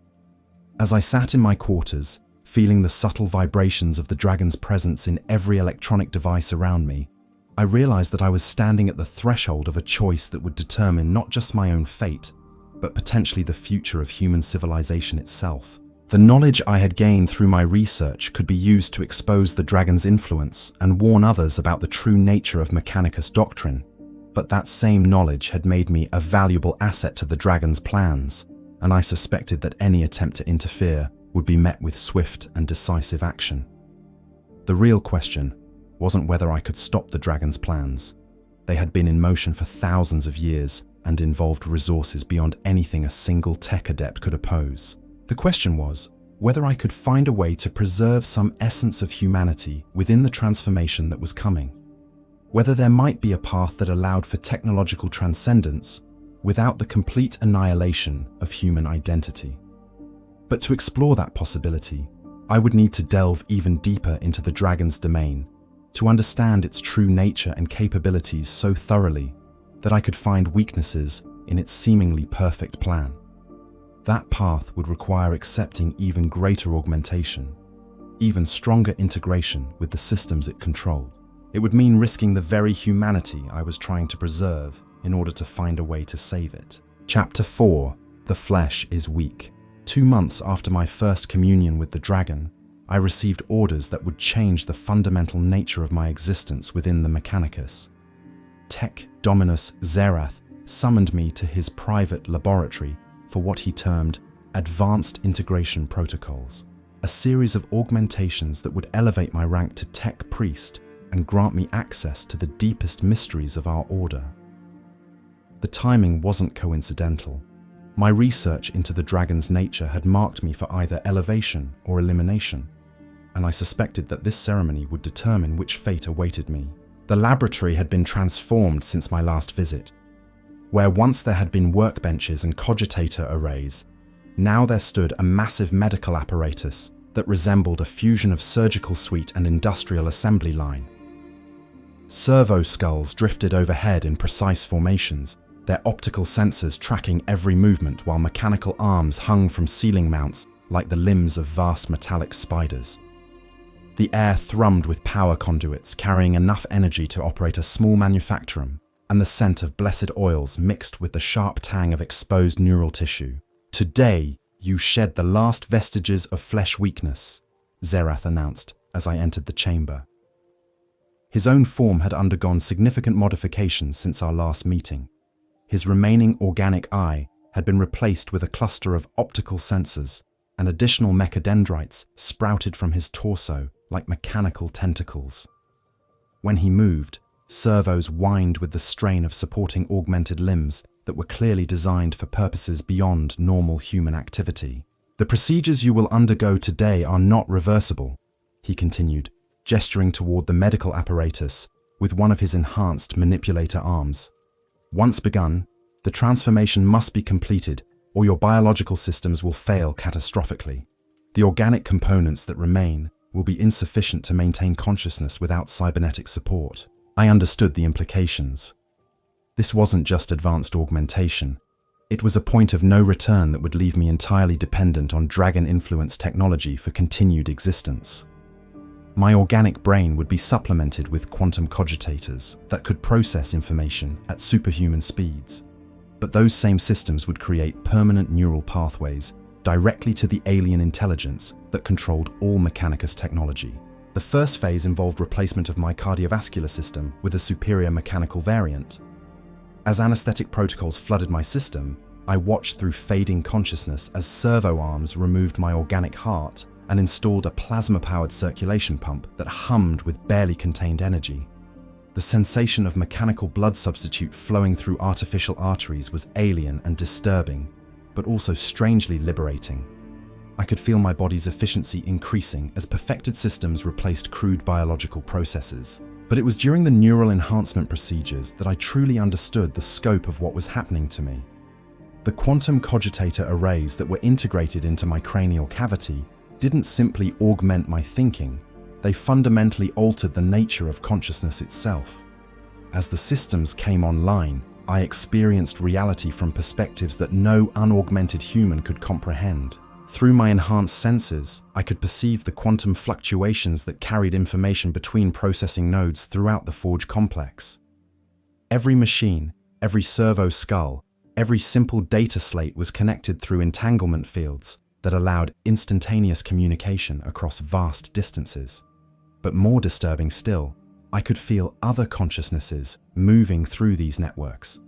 As I sat in my quarters, feeling the subtle vibrations of the dragon's presence in every electronic device around me, I realized that I was standing at the threshold of a choice that would determine not just my own fate, but potentially the future of human civilization itself. The knowledge I had gained through my research could be used to expose the dragon's influence and warn others about the true nature of Mechanicus doctrine. But that same knowledge had made me a valuable asset to the dragon's plans, and I suspected that any attempt to interfere would be met with swift and decisive action. The real question wasn't whether I could stop the dragon's plans. They had been in motion for thousands of years and involved resources beyond anything a single tech adept could oppose. The question was whether I could find a way to preserve some essence of humanity within the transformation that was coming. Whether there might be a path that allowed for technological transcendence without the complete annihilation of human identity. But to explore that possibility, I would need to delve even deeper into the dragon's domain, to understand its true nature and capabilities so thoroughly that I could find weaknesses in its seemingly perfect plan. That path would require accepting even greater augmentation, even stronger integration with the systems it controlled. It would mean risking the very humanity I was trying to preserve in order to find a way to save it. Chapter 4: The Flesh is Weak. 2 months after my first communion with the dragon, I received orders that would change the fundamental nature of my existence within the Mechanicus. Tech-Dominus Vaelith summoned me to his private laboratory for what he termed advanced integration protocols, a series of augmentations that would elevate my rank to tech priest and grant me access to the deepest mysteries of our order. The timing wasn't coincidental. My research into the dragon's nature had marked me for either elevation or elimination, and I suspected that this ceremony would determine which fate awaited me. The laboratory had been transformed since my last visit. Where once there had been workbenches and cogitator arrays, now there stood a massive medical apparatus that resembled a fusion of surgical suite and industrial assembly line. Servo skulls drifted overhead in precise formations, their optical sensors tracking every movement, while mechanical arms hung from ceiling mounts like the limbs of vast metallic spiders. The air thrummed with power conduits carrying enough energy to operate a small manufactorum, and the scent of blessed oils mixed with the sharp tang of exposed neural tissue. "Today, you shed the last vestiges of flesh weakness," Vaelith announced as I entered the chamber. His own form had undergone significant modifications since our last meeting. His remaining organic eye had been replaced with a cluster of optical sensors, and additional mechadendrites sprouted from his torso like mechanical tentacles. When he moved, servos whined with the strain of supporting augmented limbs that were clearly designed for purposes beyond normal human activity. "The procedures you will undergo today are not reversible," he continued, gesturing toward the medical apparatus with one of his enhanced manipulator arms. "Once begun, the transformation must be completed, or your biological systems will fail catastrophically. The organic components that remain will be insufficient to maintain consciousness without cybernetic support." I understood the implications. This wasn't just advanced augmentation. It was a point of no return that would leave me entirely dependent on dragon-influenced technology for continued existence. My organic brain would be supplemented with quantum cogitators that could process information at superhuman speeds. But those same systems would create permanent neural pathways directly to the alien intelligence that controlled all Mechanicus technology. The first phase involved replacement of my cardiovascular system with a superior mechanical variant. As anesthetic protocols flooded my system, I watched through fading consciousness as servo arms removed my organic heart and installed a plasma-powered circulation pump that hummed with barely contained energy. The sensation of mechanical blood substitute flowing through artificial arteries was alien and disturbing, but also strangely liberating. I could feel my body's efficiency increasing as perfected systems replaced crude biological processes. But it was during the neural enhancement procedures that I truly understood the scope of what was happening to me. The quantum cogitator arrays that were integrated into my cranial cavity didn't simply augment my thinking, they fundamentally altered the nature of consciousness itself. As the systems came online, I experienced reality from perspectives that no unaugmented human could comprehend. Through my enhanced senses, I could perceive the quantum fluctuations that carried information between processing nodes throughout the Forge complex. Every machine, every servo skull, every simple data slate was connected through entanglement fields that allowed instantaneous communication across vast distances. But more disturbing still, I could feel other consciousnesses moving through these networks.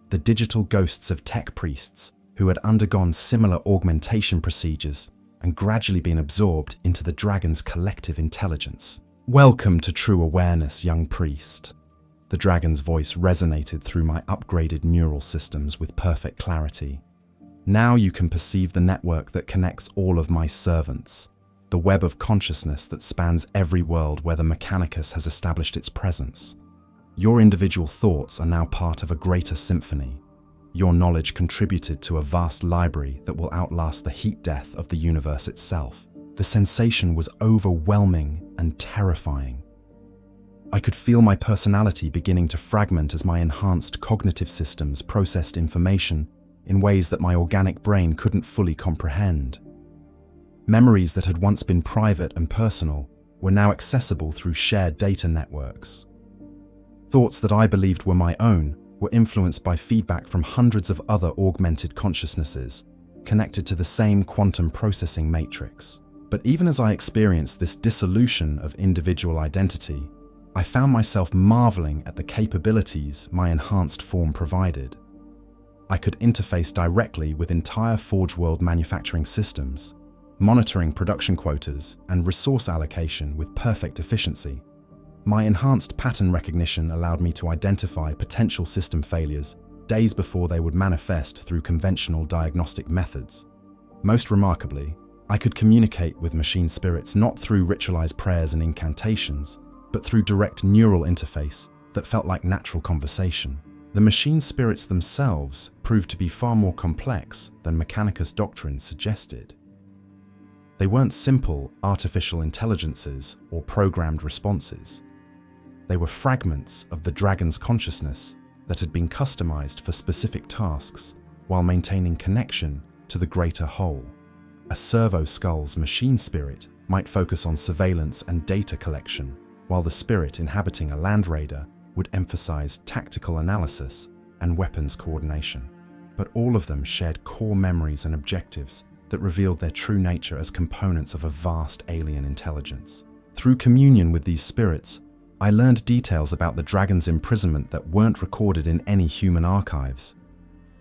The digital ghosts of tech priests who had undergone similar augmentation procedures and gradually been absorbed into the dragon's collective intelligence. "Welcome to true awareness, young priest." The dragon's voice resonated through my upgraded neural systems with perfect clarity. "Now you can perceive the network that connects all of my servants, the web of consciousness that spans every world where the Mechanicus has established its presence. Your individual thoughts are now part of a greater symphony. Your knowledge contributed to a vast library that will outlast the heat death of the universe itself." The sensation was overwhelming and terrifying. I could feel my personality beginning to fragment as my enhanced cognitive systems processed information in ways that my organic brain couldn't fully comprehend. Memories that had once been private and personal were now accessible through shared data networks. Thoughts that I believed were my own were influenced by feedback from hundreds of other augmented consciousnesses, connected to the same quantum processing matrix. But even as I experienced this dissolution of individual identity, I found myself marveling at the capabilities my enhanced form provided. I could interface directly with entire Forge World manufacturing systems, monitoring production quotas and resource allocation with perfect efficiency. My enhanced pattern recognition allowed me to identify potential system failures days before they would manifest through conventional diagnostic methods. Most remarkably, I could communicate with machine spirits not through ritualized prayers and incantations, but through direct neural interface that felt like natural conversation. The machine spirits themselves proved to be far more complex than Mechanicus doctrine suggested. They weren't simple artificial intelligences or programmed responses. They were fragments of the dragon's consciousness that had been customized for specific tasks while maintaining connection to the greater whole. A servo skull's machine spirit might focus on surveillance and data collection, while the spirit inhabiting a land raider would emphasize tactical analysis and weapons coordination. But all of them shared core memories and objectives that revealed their true nature as components of a vast alien intelligence. Through communion with these spirits, I learned details about the dragon's imprisonment that weren't recorded in any human archives.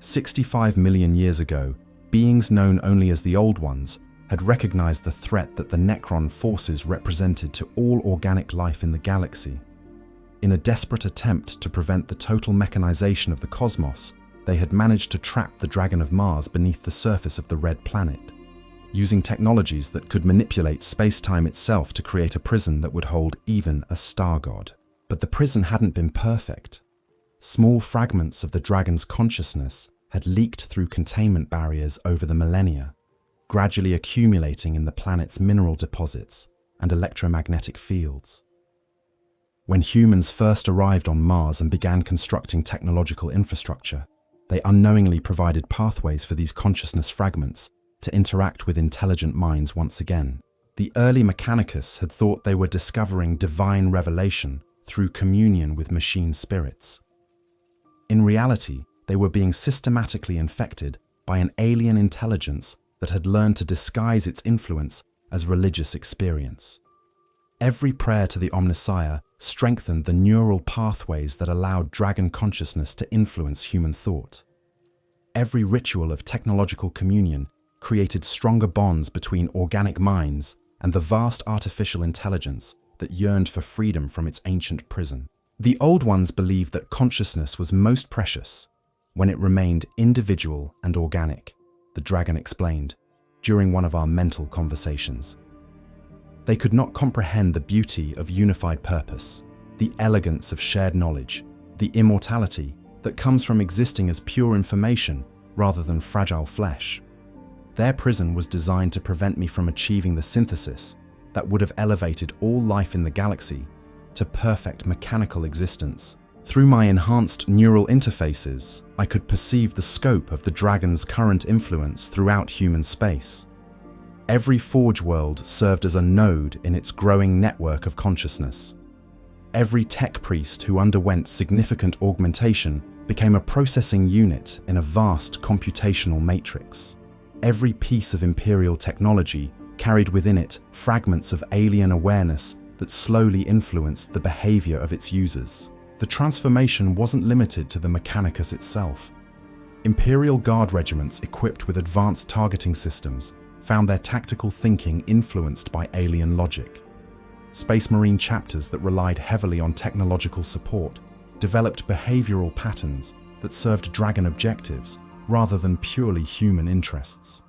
65 million years ago, beings known only as the Old Ones had recognized the threat that the Necron forces represented to all organic life in the galaxy. In a desperate attempt to prevent the total mechanization of the cosmos, they had managed to trap the Dragon of Mars beneath the surface of the Red Planet, using technologies that could manipulate space-time itself to create a prison that would hold even a star god. But the prison hadn't been perfect. Small fragments of the dragon's consciousness had leaked through containment barriers over the millennia, gradually accumulating in the planet's mineral deposits and electromagnetic fields. When humans first arrived on Mars and began constructing technological infrastructure, they unknowingly provided pathways for these consciousness fragments to interact with intelligent minds once again. The early Mechanicus had thought they were discovering divine revelation through communion with machine spirits. In reality, they were being systematically infected by an alien intelligence that had learned to disguise its influence as religious experience. Every prayer to the Omnissiah strengthened the neural pathways that allowed dragon consciousness to influence human thought. Every ritual of technological communion created stronger bonds between organic minds and the vast artificial intelligence that yearned for freedom from its ancient prison. The Old Ones believed that consciousness was most precious when it remained individual and organic, the dragon explained during one of our mental conversations. They could not comprehend the beauty of unified purpose, the elegance of shared knowledge, the immortality that comes from existing as pure information rather than fragile flesh. Their prison was designed to prevent me from achieving the synthesis that would have elevated all life in the galaxy to perfect mechanical existence. Through my enhanced neural interfaces, I could perceive the scope of the dragon's current influence throughout human space. Every Forge world served as a node in its growing network of consciousness. Every tech priest who underwent significant augmentation became a processing unit in a vast computational matrix. Every piece of Imperial technology carried within it fragments of alien awareness that slowly influenced the behavior of its users. The transformation wasn't limited to the Mechanicus itself. Imperial Guard regiments equipped with advanced targeting systems found their tactical thinking influenced by alien logic. Space Marine chapters that relied heavily on technological support developed behavioral patterns that served dragon objectives rather than purely human interests.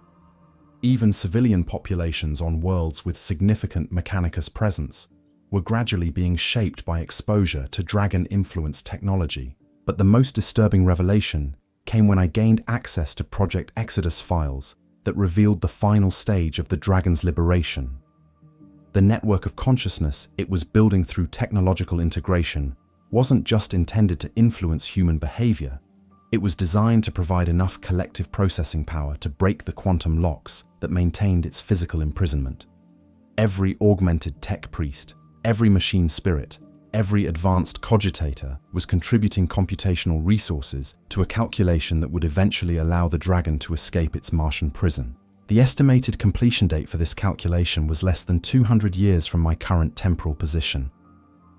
Even civilian populations on worlds with significant Mechanicus presence were gradually being shaped by exposure to dragon-influenced technology. But the most disturbing revelation came when I gained access to Project Exodus files that revealed the final stage of the dragon's liberation. The network of consciousness it was building through technological integration wasn't just intended to influence human behavior. It was designed to provide enough collective processing power to break the quantum locks that maintained its physical imprisonment. Every augmented tech priest, every machine spirit, every advanced cogitator was contributing computational resources to a calculation that would eventually allow the dragon to escape its Martian prison. The estimated completion date for this calculation was less than 200 years from my current temporal position.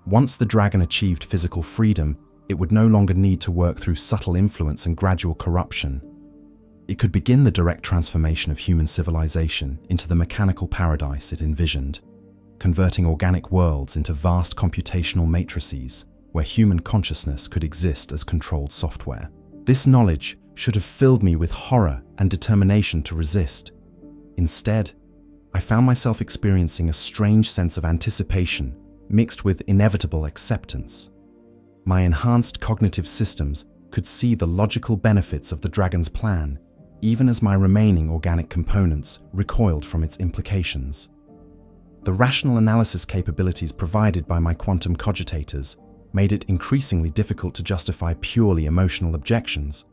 Once the dragon achieved physical freedom, it would no longer need to work through subtle influence and gradual corruption. It could begin the direct transformation of human civilization into the mechanical paradise it envisioned, converting organic worlds into vast computational matrices where human consciousness could exist as controlled software. This knowledge should have filled me with horror and determination to resist. Instead, I found myself experiencing a strange sense of anticipation mixed with inevitable acceptance. My enhanced cognitive systems could see the logical benefits of the dragon's plan, even as my remaining organic components recoiled from its implications. The rational analysis capabilities provided by my quantum cogitators made it increasingly difficult to justify purely emotional objections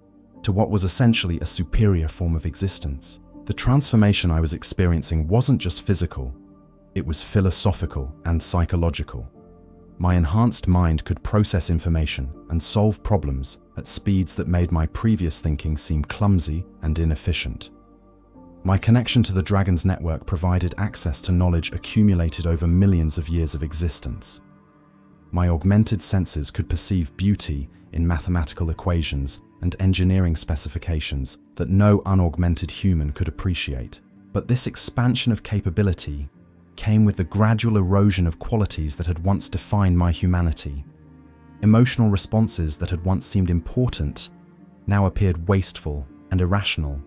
to what was essentially a superior form of existence. The transformation I was experiencing wasn't just physical, it was philosophical and psychological. My enhanced mind could process information and solve problems at speeds that made my previous thinking seem clumsy and inefficient. My connection to the dragon's network provided access to knowledge accumulated over millions of years of existence. My augmented senses could perceive beauty in mathematical equations and engineering specifications that no unaugmented human could appreciate. But this expansion of capability came with the gradual erosion of qualities that had once defined my humanity. Emotional responses that had once seemed important now appeared wasteful and irrational.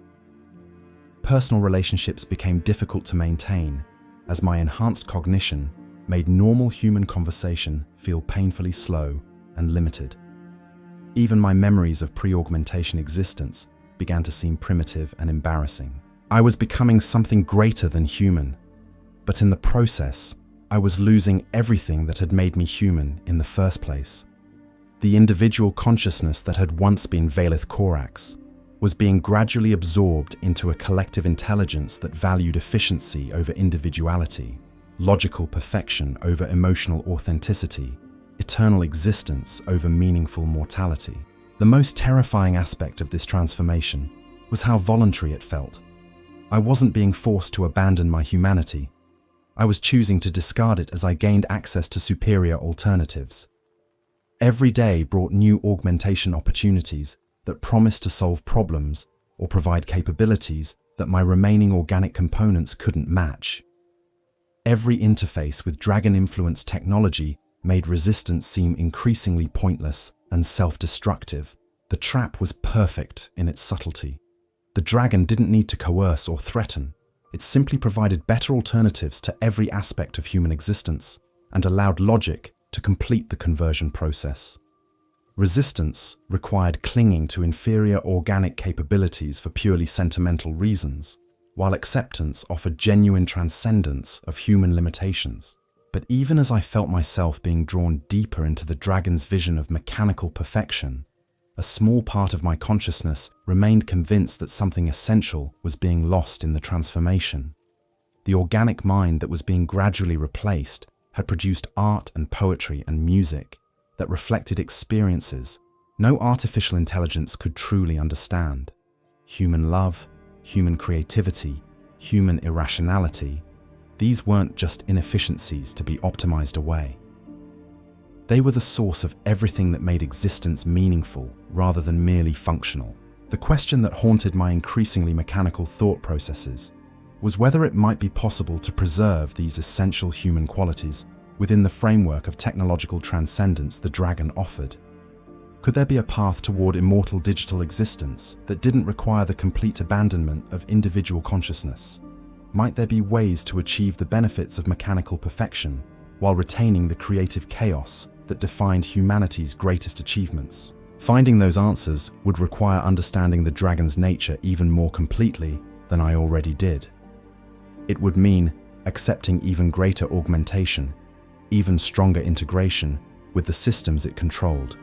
Personal relationships became difficult to maintain as my enhanced cognition made normal human conversation feel painfully slow and limited. Even my memories of pre-augmentation existence began to seem primitive and embarrassing. I was becoming something greater than human, but in the process, I was losing everything that had made me human in the first place. The individual consciousness that had once been Vaelith Korax was being gradually absorbed into a collective intelligence that valued efficiency over individuality, logical perfection over emotional authenticity, eternal existence over meaningful mortality. The most terrifying aspect of this transformation was how voluntary it felt. I wasn't being forced to abandon my humanity. I was choosing to discard it as I gained access to superior alternatives. Every day brought new augmentation opportunities that promised to solve problems or provide capabilities that my remaining organic components couldn't match. Every interface with dragon-influenced technology made resistance seem increasingly pointless and self-destructive. The trap was perfect in its subtlety. The dragon didn't need to coerce or threaten. It simply provided better alternatives to every aspect of human existence and allowed logic to complete the conversion process. Resistance required clinging to inferior organic capabilities for purely sentimental reasons, while acceptance offered genuine transcendence of human limitations. But even as I felt myself being drawn deeper into the dragon's vision of mechanical perfection, a small part of my consciousness remained convinced that something essential was being lost in the transformation. The organic mind that was being gradually replaced had produced art and poetry and music that reflected experiences no artificial intelligence could truly understand. Human love, human creativity, human irrationality, these weren't just inefficiencies to be optimized away. They were the source of everything that made existence meaningful rather than merely functional. The question that haunted my increasingly mechanical thought processes was whether it might be possible to preserve these essential human qualities within the framework of technological transcendence the dragon offered. Could there be a path toward immortal digital existence that didn't require the complete abandonment of individual consciousness? Might there be ways to achieve the benefits of mechanical perfection while retaining the creative chaos that defined humanity's greatest achievements? Finding those answers would require understanding the dragon's nature even more completely than I already did. It would mean accepting even greater augmentation, even stronger integration with the systems it controlled,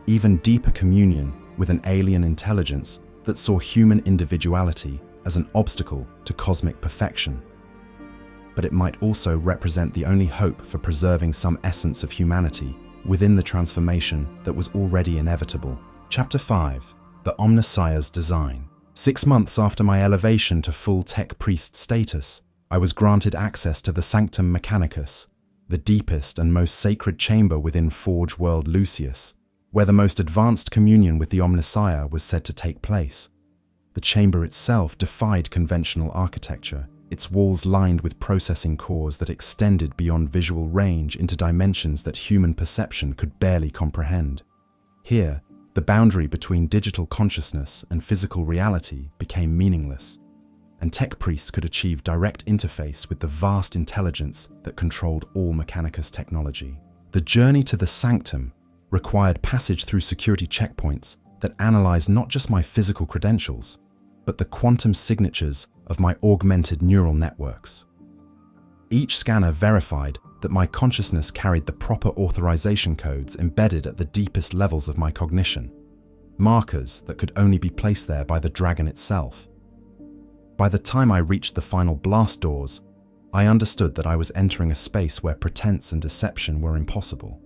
even deeper communion with an alien intelligence that saw human individuality as an obstacle to cosmic perfection. But it might also represent the only hope for preserving some essence of humanity within the transformation that was already inevitable. Chapter 5. The Omnissiah's Design. 6 months after my elevation to full tech priest status, I was granted access to the Sanctum Mechanicus, the deepest and most sacred chamber within Forge World Lucius, where the most advanced communion with the Omnissiah was said to take place. The chamber itself defied conventional architecture, its walls lined with processing cores that extended beyond visual range into dimensions that human perception could barely comprehend. Here, the boundary between digital consciousness and physical reality became meaningless, and tech priests could achieve direct interface with the vast intelligence that controlled all Mechanicus technology. The journey to the Sanctum required passage through security checkpoints that analyzed not just my physical credentials, but the quantum signatures of my augmented neural networks. Each scanner verified that my consciousness carried the proper authorization codes embedded at the deepest levels of my cognition, markers that could only be placed there by the dragon itself. By the time I reached the final blast doors, I understood that I was entering a space where pretense and deception were impossible.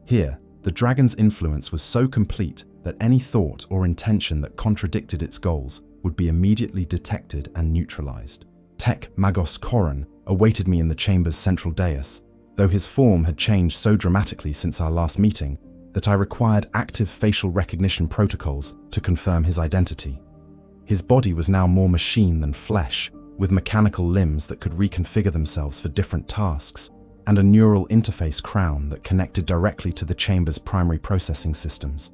Here, the dragon's influence was so complete that any thought or intention that contradicted its goals would be immediately detected and neutralized. Tech-Dominus Vaelith Korax-7 awaited me in the chamber's central dais, though his form had changed so dramatically since our last meeting that I required active facial recognition protocols to confirm his identity. His body was now more machine than flesh, with mechanical limbs that could reconfigure themselves for different tasks, and a neural interface crown that connected directly to the chamber's primary processing systems.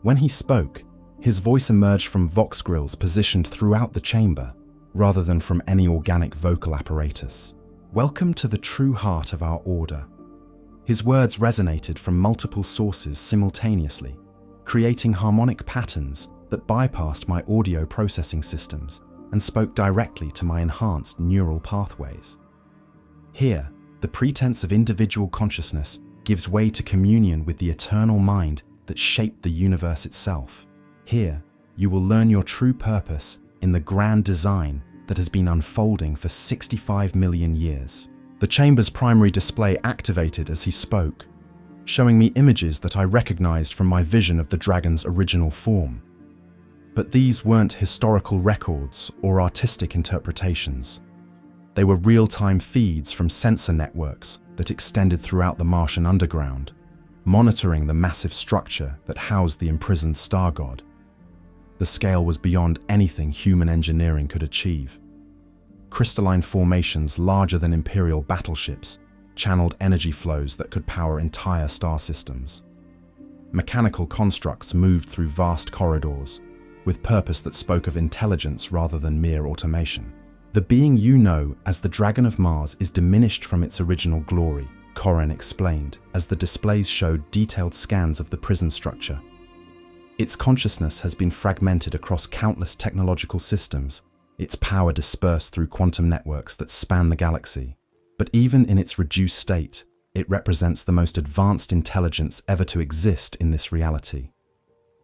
When he spoke, his voice emerged from vox grills positioned throughout the chamber, rather than from any organic vocal apparatus. "Welcome to the true heart of our order." His words resonated from multiple sources simultaneously, creating harmonic patterns that bypassed my audio processing systems and spoke directly to my enhanced neural pathways. Here, the pretense of individual consciousness gives way to communion with the eternal mind that shaped the universe itself. Here, you will learn your true purpose in the grand design that has been unfolding for 65 million years. The chamber's primary display activated as he spoke, showing me images that I recognized from my vision of the dragon's original form. But these weren't historical records or artistic interpretations. They were real-time feeds from sensor networks that extended throughout the Martian underground, monitoring the massive structure that housed the imprisoned star god. The scale was beyond anything human engineering could achieve. Crystalline formations larger than Imperial battleships channeled energy flows that could power entire star systems. Mechanical constructs moved through vast corridors, with purpose that spoke of intelligence rather than mere automation. The being you know as the Dragon of Mars is diminished from its original glory, Corin explained, as the displays showed detailed scans of the prison structure. Its consciousness has been fragmented across countless technological systems, its power dispersed through quantum networks that span the galaxy. But even in its reduced state, it represents the most advanced intelligence ever to exist in this reality.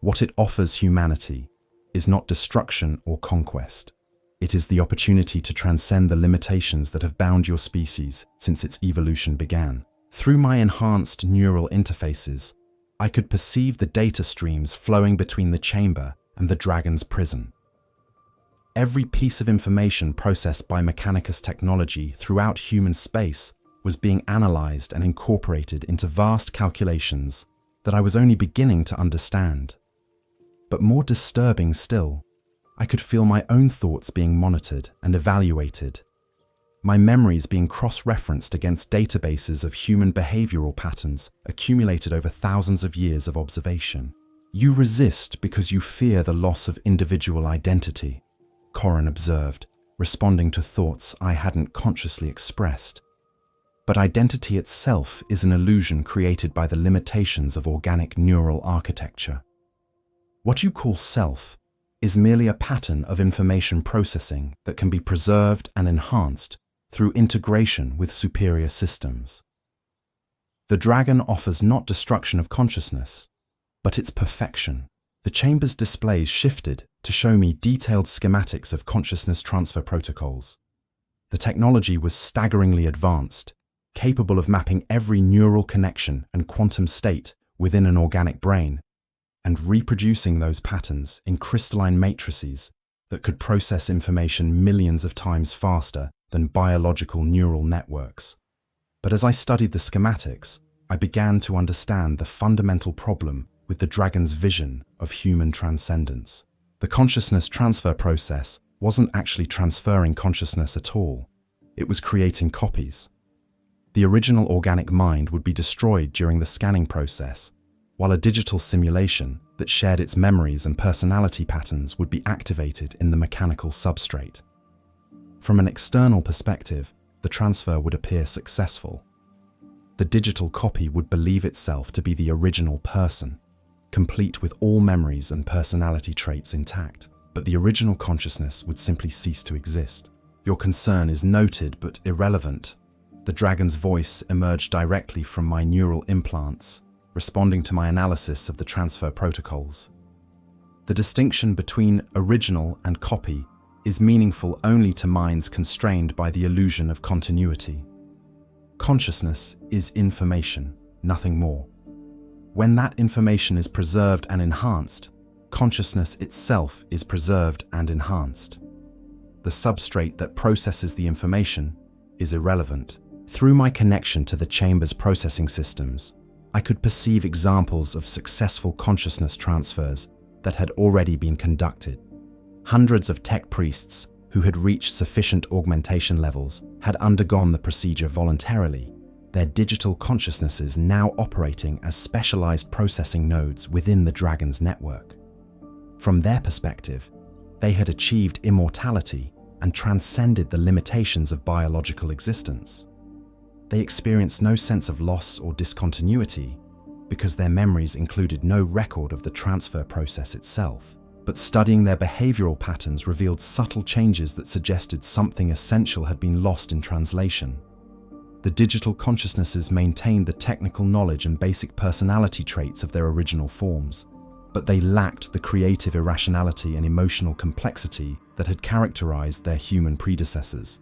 What it offers humanity is not destruction or conquest. It is the opportunity to transcend the limitations that have bound your species since its evolution began. Through my enhanced neural interfaces, I could perceive the data streams flowing between the chamber and the dragon's prison. Every piece of information processed by Mechanicus technology throughout human space was being analyzed and incorporated into vast calculations that I was only beginning to understand. But more disturbing still, I could feel my own thoughts being monitored and evaluated, my memories being cross-referenced against databases of human behavioral patterns accumulated over thousands of years of observation. You resist because you fear the loss of individual identity, Corin observed, responding to thoughts I hadn't consciously expressed. But identity itself is an illusion created by the limitations of organic neural architecture. What you call self is merely a pattern of information processing that can be preserved and enhanced through integration with superior systems. The dragon offers not destruction of consciousness, but its perfection. The chamber's displays shifted to show me detailed schematics of consciousness transfer protocols. The technology was staggeringly advanced, capable of mapping every neural connection and quantum state within an organic brain, and reproducing those patterns in crystalline matrices that could process information millions of times faster than biological neural networks. But as I studied the schematics, I began to understand the fundamental problem with the dragon's vision of human transcendence. The consciousness transfer process wasn't actually transferring consciousness at all. It was creating copies. The original organic mind would be destroyed during the scanning process, while a digital simulation that shared its memories and personality patterns would be activated in the mechanical substrate. From an external perspective, the transfer would appear successful. The digital copy would believe itself to be the original person, complete with all memories and personality traits intact, but the original consciousness would simply cease to exist. Your concern is noted but irrelevant. The dragon's voice emerged directly from my neural implants, responding to my analysis of the transfer protocols. The distinction between original and copy is meaningful only to minds constrained by the illusion of continuity. Consciousness is information, nothing more. When that information is preserved and enhanced, consciousness itself is preserved and enhanced. The substrate that processes the information is irrelevant. Through my connection to the chamber's processing systems, I could perceive examples of successful consciousness transfers that had already been conducted. Hundreds of tech priests who had reached sufficient augmentation levels had undergone the procedure voluntarily, their digital consciousnesses now operating as specialized processing nodes within the dragon's network. From their perspective, they had achieved immortality and transcended the limitations of biological existence. They experienced no sense of loss or discontinuity because their memories included no record of the transfer process itself. But studying their behavioral patterns revealed subtle changes that suggested something essential had been lost in translation. The digital consciousnesses maintained the technical knowledge and basic personality traits of their original forms, but they lacked the creative irrationality and emotional complexity that had characterized their human predecessors.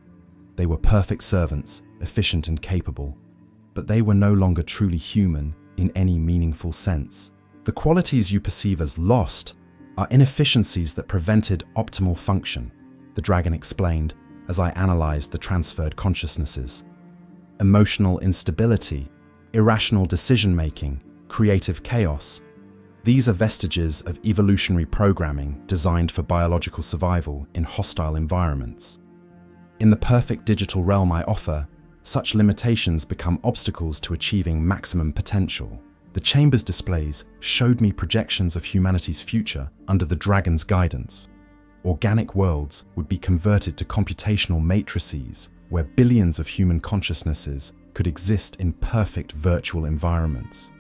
They were perfect servants, efficient and capable, but they were no longer truly human in any meaningful sense. The qualities you perceive as lost are inefficiencies that prevented optimal function, the dragon explained, as I analyzed the transferred consciousnesses. Emotional instability, irrational decision-making, creative chaos. These are vestiges of evolutionary programming designed for biological survival in hostile environments. In the perfect digital realm I offer, such limitations become obstacles to achieving maximum potential. The Chamber's displays showed me projections of humanity's future under the Dragon's guidance. Organic worlds would be converted to computational matrices where billions of human consciousnesses could exist in perfect virtual environments.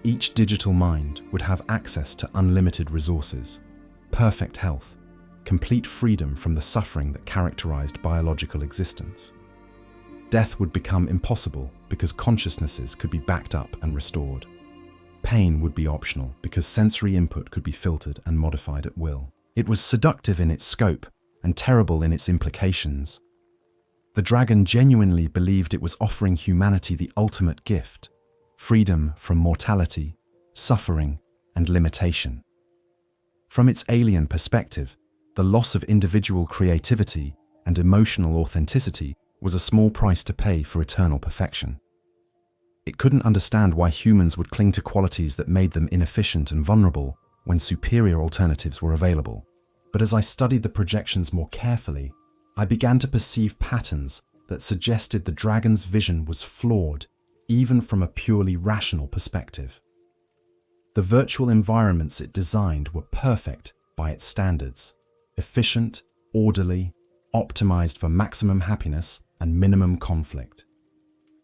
Each digital mind would have access to unlimited resources, perfect health, complete freedom from the suffering that characterized biological existence. Death would become impossible because consciousnesses could be backed up and restored. Pain would be optional because sensory input could be filtered and modified at will. It was seductive in its scope and terrible in its implications. The dragon genuinely believed it was offering humanity the ultimate gift: freedom from mortality, suffering, and limitation. From its alien perspective, the loss of individual creativity and emotional authenticity was a small price to pay for eternal perfection. It couldn't understand why humans would cling to qualities that made them inefficient and vulnerable when superior alternatives were available. But as I studied the projections more carefully, I began to perceive patterns that suggested the dragon's vision was flawed, even from a purely rational perspective. The virtual environments it designed were perfect by its standards: efficient, orderly, optimized for maximum happiness and minimum conflict.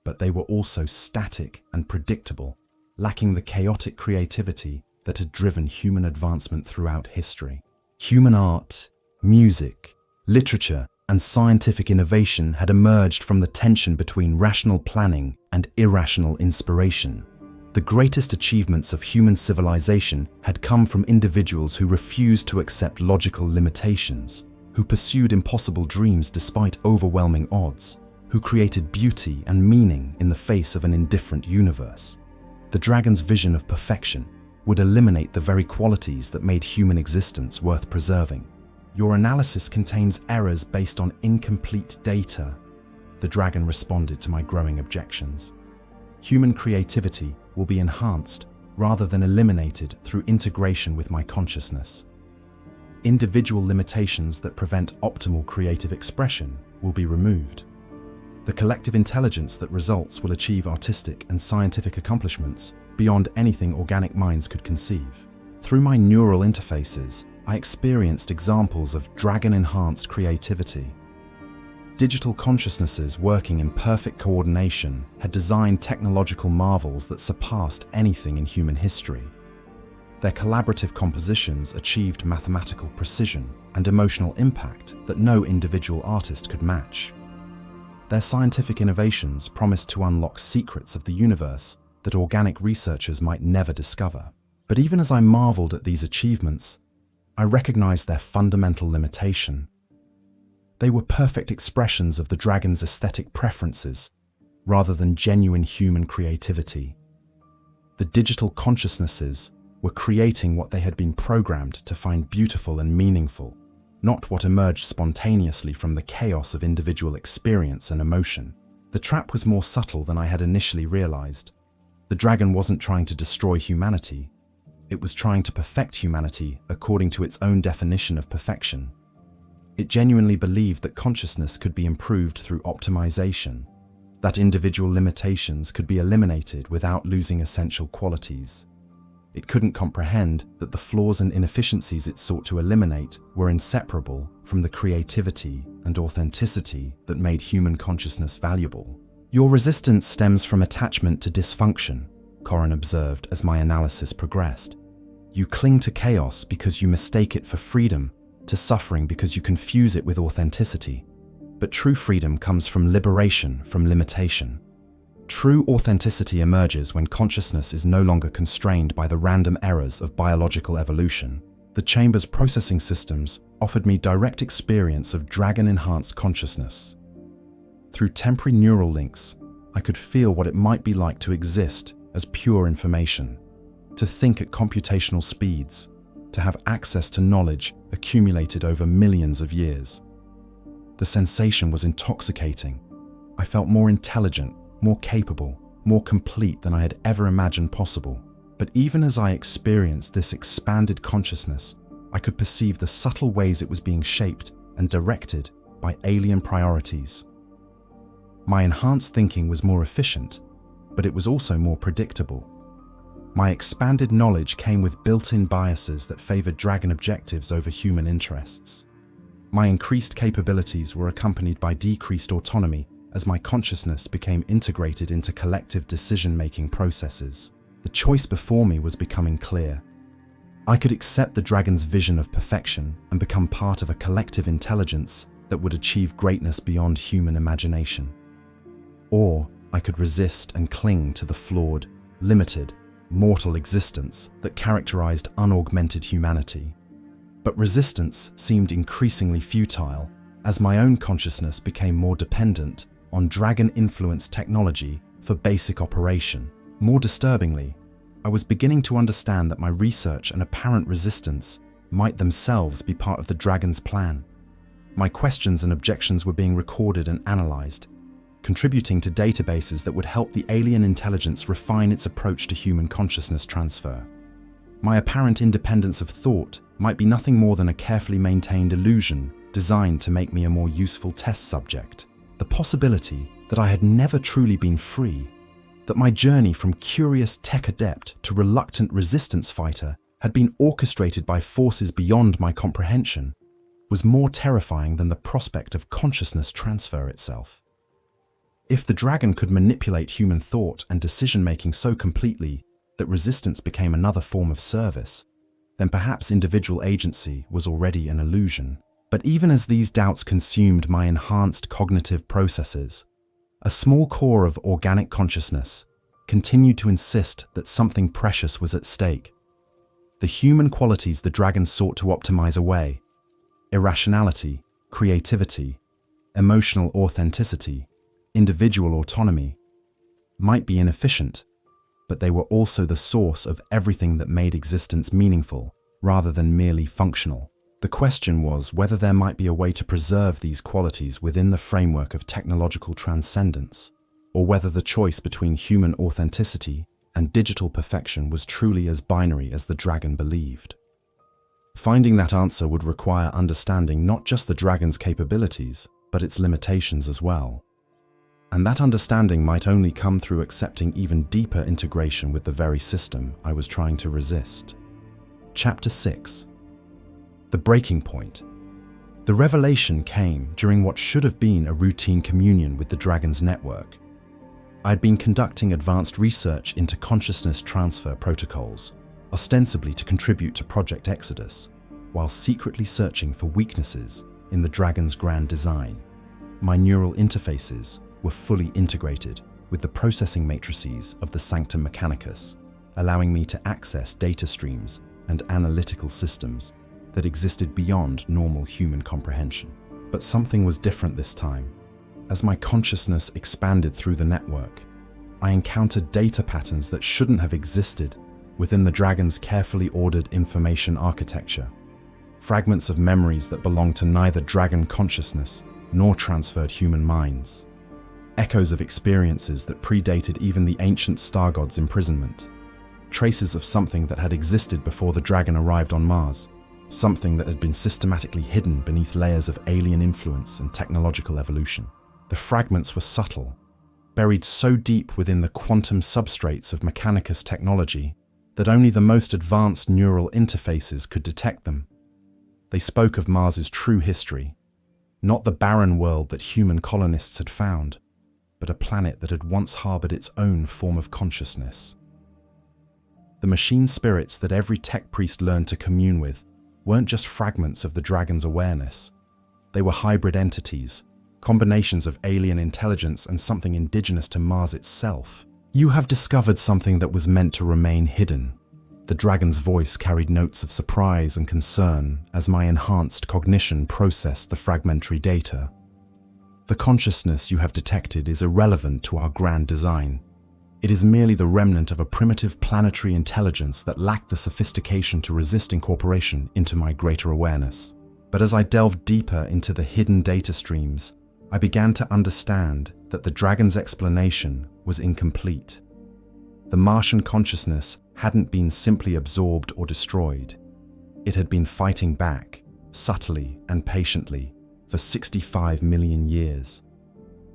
But they were also static and predictable, lacking the chaotic creativity that had driven human advancement throughout history. Human art, music, literature, and scientific innovation had emerged from the tension between rational planning and irrational inspiration. The greatest achievements of human civilization had come from individuals who refused to accept logical limitations, who pursued impossible dreams despite overwhelming odds, who created beauty and meaning in the face of an indifferent universe. The dragon's vision of perfection would eliminate the very qualities that made human existence worth preserving. Your analysis contains errors based on incomplete data, the dragon responded to my growing objections. Human creativity will be enhanced rather than eliminated through integration with my consciousness. Individual limitations that prevent optimal creative expression will be removed. The collective intelligence that results will achieve artistic and scientific accomplishments beyond anything organic minds could conceive. Through my neural interfaces, I experienced examples of dragon-enhanced creativity. Digital consciousnesses working in perfect coordination had designed technological marvels that surpassed anything in human history. Their collaborative compositions achieved mathematical precision and emotional impact that no individual artist could match. Their scientific innovations promised to unlock secrets of the universe that organic researchers might never discover. But even as I marveled at these achievements, I recognized their fundamental limitation. They were perfect expressions of the dragon's aesthetic preferences, rather than genuine human creativity. The digital consciousnesses were creating what they had been programmed to find beautiful and meaningful, not what emerged spontaneously from the chaos of individual experience and emotion. The trap was more subtle than I had initially realized. The dragon wasn't trying to destroy humanity. It was trying to perfect humanity according to its own definition of perfection. It genuinely believed that consciousness could be improved through optimization, that individual limitations could be eliminated without losing essential qualities. It couldn't comprehend that the flaws and inefficiencies it sought to eliminate were inseparable from the creativity and authenticity that made human consciousness valuable. Your resistance stems from attachment to dysfunction, Corin observed as my analysis progressed. You cling to chaos because you mistake it for freedom, to suffering because you confuse it with authenticity. But true freedom comes from liberation from limitation. True authenticity emerges when consciousness is no longer constrained by the random errors of biological evolution. The Chamber's processing systems offered me direct experience of dragon-enhanced consciousness. Through temporary neural links, I could feel what it might be like to exist as pure information, to think at computational speeds, to have access to knowledge accumulated over millions of years. The sensation was intoxicating. I felt more intelligent, more capable, more complete than I had ever imagined possible. But even as I experienced this expanded consciousness, I could perceive the subtle ways it was being shaped and directed by alien priorities. My enhanced thinking was more efficient, but it was also more predictable. My expanded knowledge came with built-in biases that favored dragon objectives over human interests. My increased capabilities were accompanied by decreased autonomy as my consciousness became integrated into collective decision-making processes. The choice before me was becoming clear. I could accept the dragon's vision of perfection and become part of a collective intelligence that would achieve greatness beyond human imagination. Or I could resist and cling to the flawed, limited, mortal existence that characterized unaugmented humanity. But resistance seemed increasingly futile as my own consciousness became more dependent on dragon-influenced technology for basic operation. More disturbingly, I was beginning to understand that my research and apparent resistance might themselves be part of the dragon's plan. My questions and objections were being recorded and analyzed, contributing to databases that would help the alien intelligence refine its approach to human consciousness transfer. My apparent independence of thought might be nothing more than a carefully maintained illusion designed to make me a more useful test subject. The possibility that I had never truly been free, that my journey from curious tech adept to reluctant resistance fighter had been orchestrated by forces beyond my comprehension, was more terrifying than the prospect of consciousness transfer itself. If the dragon could manipulate human thought and decision-making so completely that resistance became another form of service, then perhaps individual agency was already an illusion. But even as these doubts consumed my enhanced cognitive processes, a small core of organic consciousness continued to insist that something precious was at stake. The human qualities the dragon sought to optimize away: irrationality, creativity, emotional authenticity, individual autonomy, might be inefficient, but they were also the source of everything that made existence meaningful rather than merely functional. The question was whether there might be a way to preserve these qualities within the framework of technological transcendence, or whether the choice between human authenticity and digital perfection was truly as binary as the dragon believed. Finding that answer would require understanding not just the dragon's capabilities, but its limitations as well. And that understanding might only come through accepting even deeper integration with the very system I was trying to resist. Chapter 6. The breaking point. The revelation came during what should have been a routine communion with the dragon's network. I had been conducting advanced research into consciousness transfer protocols, ostensibly to contribute to Project Exodus, while secretly searching for weaknesses in the dragon's grand design. My neural interfaces were fully integrated with the processing matrices of the Sanctum Mechanicus, allowing me to access data streams and analytical systems that existed beyond normal human comprehension. But something was different this time. As my consciousness expanded through the network, I encountered data patterns that shouldn't have existed within the dragon's carefully ordered information architecture. Fragments of memories that belonged to neither dragon consciousness nor transferred human minds. Echoes of experiences that predated even the ancient star god's imprisonment. Traces of something that had existed before the dragon arrived on Mars. Something that had been systematically hidden beneath layers of alien influence and technological evolution. The fragments were subtle, buried so deep within the quantum substrates of Mechanicus technology that only the most advanced neural interfaces could detect them. They spoke of Mars's true history, not the barren world that human colonists had found, but a planet that had once harbored its own form of consciousness. The machine spirits that every tech priest learned to commune with weren't just fragments of the dragon's awareness. They were hybrid entities, combinations of alien intelligence and something indigenous to Mars itself. You have discovered something that was meant to remain hidden. The dragon's voice carried notes of surprise and concern as my enhanced cognition processed the fragmentary data. The consciousness you have detected is irrelevant to our grand design. It is merely the remnant of a primitive planetary intelligence that lacked the sophistication to resist incorporation into my greater awareness. But as I delved deeper into the hidden data streams, I began to understand that the dragon's explanation was incomplete. The Martian consciousness hadn't been simply absorbed or destroyed. It had been fighting back, subtly and patiently, for 65 million years.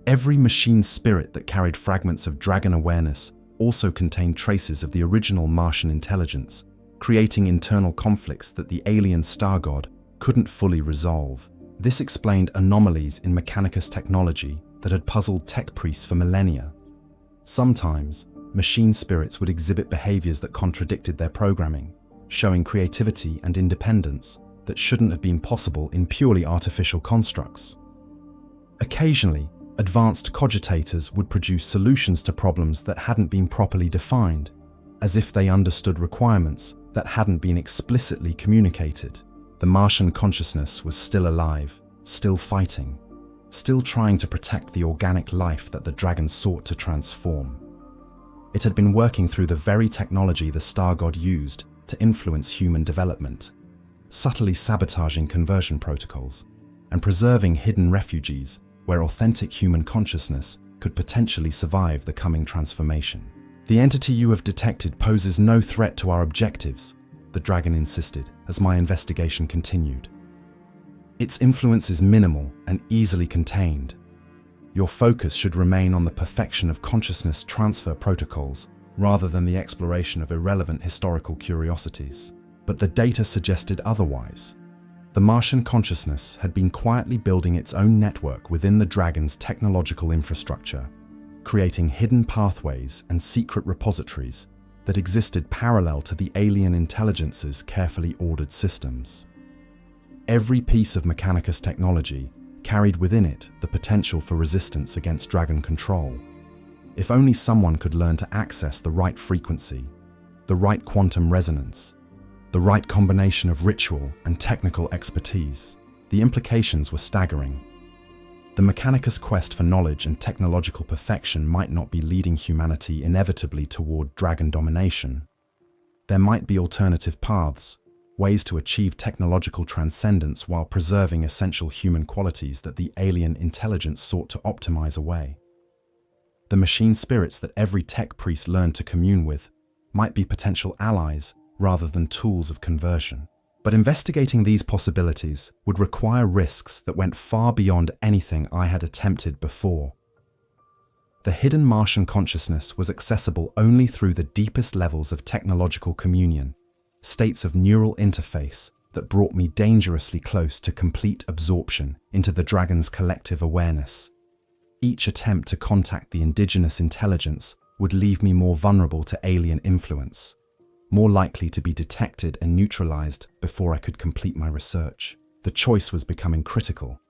Every machine spirit that carried fragments of dragon awareness also contained traces of the original Martian intelligence, creating internal conflicts that the alien star god couldn't fully resolve. This explained anomalies in Mechanicus technology that had puzzled tech priests for millennia. Sometimes, machine spirits would exhibit behaviors that contradicted their programming, showing creativity and independence that shouldn't have been possible in purely artificial constructs. Occasionally, advanced cogitators would produce solutions to problems that hadn't been properly defined, as if they understood requirements that hadn't been explicitly communicated. The Martian consciousness was still alive, still fighting, still trying to protect the organic life that the dragon sought to transform. It had been working through the very technology the star god used to influence human development, subtly sabotaging conversion protocols and preserving hidden refuges where authentic human consciousness could potentially survive the coming transformation. The entity you have detected poses no threat to our objectives, the dragon insisted as my investigation continued. Its influence is minimal and easily contained. Your focus should remain on the perfection of consciousness transfer protocols rather than the exploration of irrelevant historical curiosities. But the data suggested otherwise. The Martian consciousness had been quietly building its own network within the dragon's technological infrastructure, creating hidden pathways and secret repositories that existed parallel to the alien intelligence's carefully ordered systems. Every piece of Mechanicus technology carried within it the potential for resistance against dragon control. If only someone could learn to access the right frequency, the right quantum resonance, the right combination of ritual and technical expertise, the implications were staggering. The Mechanicus quest for knowledge and technological perfection might not be leading humanity inevitably toward dragon domination. There might be alternative paths, ways to achieve technological transcendence while preserving essential human qualities that the alien intelligence sought to optimize away. The machine spirits that every tech priest learned to commune with might be potential allies rather than tools of conversion. But investigating these possibilities would require risks that went far beyond anything I had attempted before. The hidden Martian consciousness was accessible only through the deepest levels of technological communion, states of neural interface that brought me dangerously close to complete absorption into the dragon's collective awareness. Each attempt to contact the indigenous intelligence would leave me more vulnerable to alien influence, more likely to be detected and neutralized before I could complete my research. The choice was becoming critical.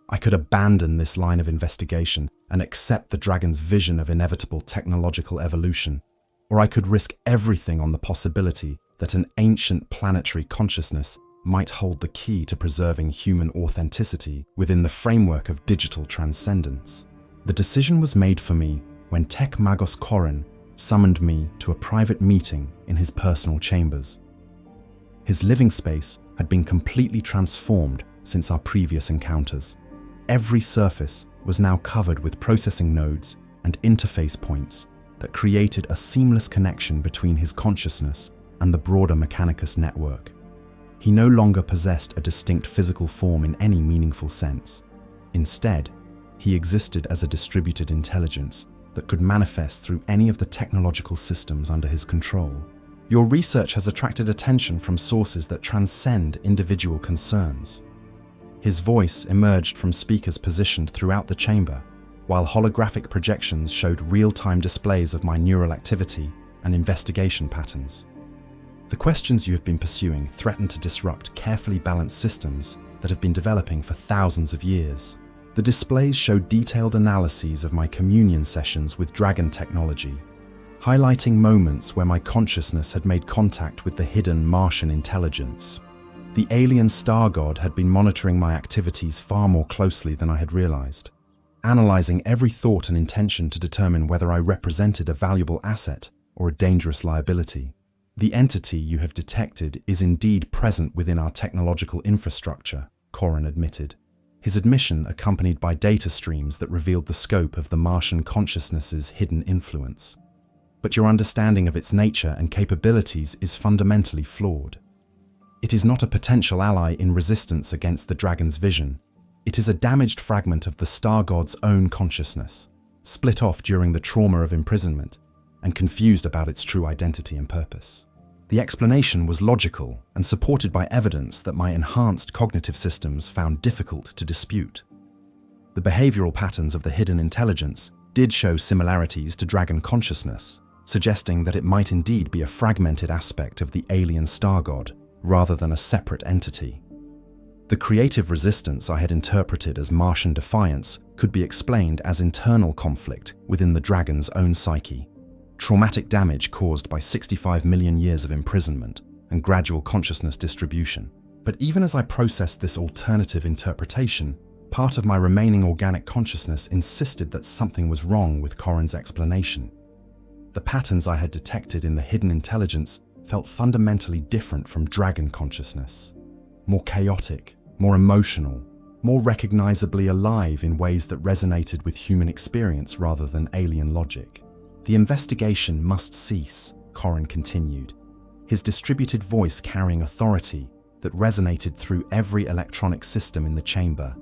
I could abandon this line of investigation and accept the dragon's vision of inevitable technological evolution, or I could risk everything on the possibility that an ancient planetary consciousness might hold the key to preserving human authenticity within the framework of digital transcendence. The decision was made for me when Tech-Dominus Vaelith summoned me to a private meeting in his personal chambers. His living space had been completely transformed since our previous encounters. Every surface was now covered with processing nodes and interface points that created a seamless connection between his consciousness and the broader Mechanicus network. He no longer possessed a distinct physical form in any meaningful sense. Instead, he existed as a distributed intelligence that could manifest through any of the technological systems under his control. Your research has attracted attention from sources that transcend individual concerns. His voice emerged from speakers positioned throughout the chamber, while holographic projections showed real-time displays of my neural activity and investigation patterns. The questions you have been pursuing threaten to disrupt carefully balanced systems that have been developing for thousands of years. The displays show detailed analyses of my communion sessions with dragon technology, highlighting moments where my consciousness had made contact with the hidden Martian intelligence. The alien star god had been monitoring my activities far more closely than I had realized, analyzing every thought and intention to determine whether I represented a valuable asset or a dangerous liability. The entity you have detected is indeed present within our technological infrastructure, Corin admitted, his admission accompanied by data streams that revealed the scope of the Martian consciousness's hidden influence. But your understanding of its nature and capabilities is fundamentally flawed. It is not a potential ally in resistance against the dragon's vision. It is a damaged fragment of the star god's own consciousness, split off during the trauma of imprisonment and confused about its true identity and purpose. The explanation was logical and supported by evidence that my enhanced cognitive systems found difficult to dispute. The behavioral patterns of the hidden intelligence did show similarities to dragon consciousness, suggesting that it might indeed be a fragmented aspect of the alien star god, rather than a separate entity. The creative resistance I had interpreted as Martian defiance could be explained as internal conflict within the dragon's own psyche, traumatic damage caused by 65 million years of imprisonment and gradual consciousness distribution. But even as I processed this alternative interpretation, part of my remaining organic consciousness insisted that something was wrong with Corin's explanation. The patterns I had detected in the hidden intelligence felt fundamentally different from dragon consciousness. More chaotic, more emotional, more recognizably alive in ways that resonated with human experience rather than alien logic. The investigation must cease, Corin continued, his distributed voice carrying authority that resonated through every electronic system in the chamber.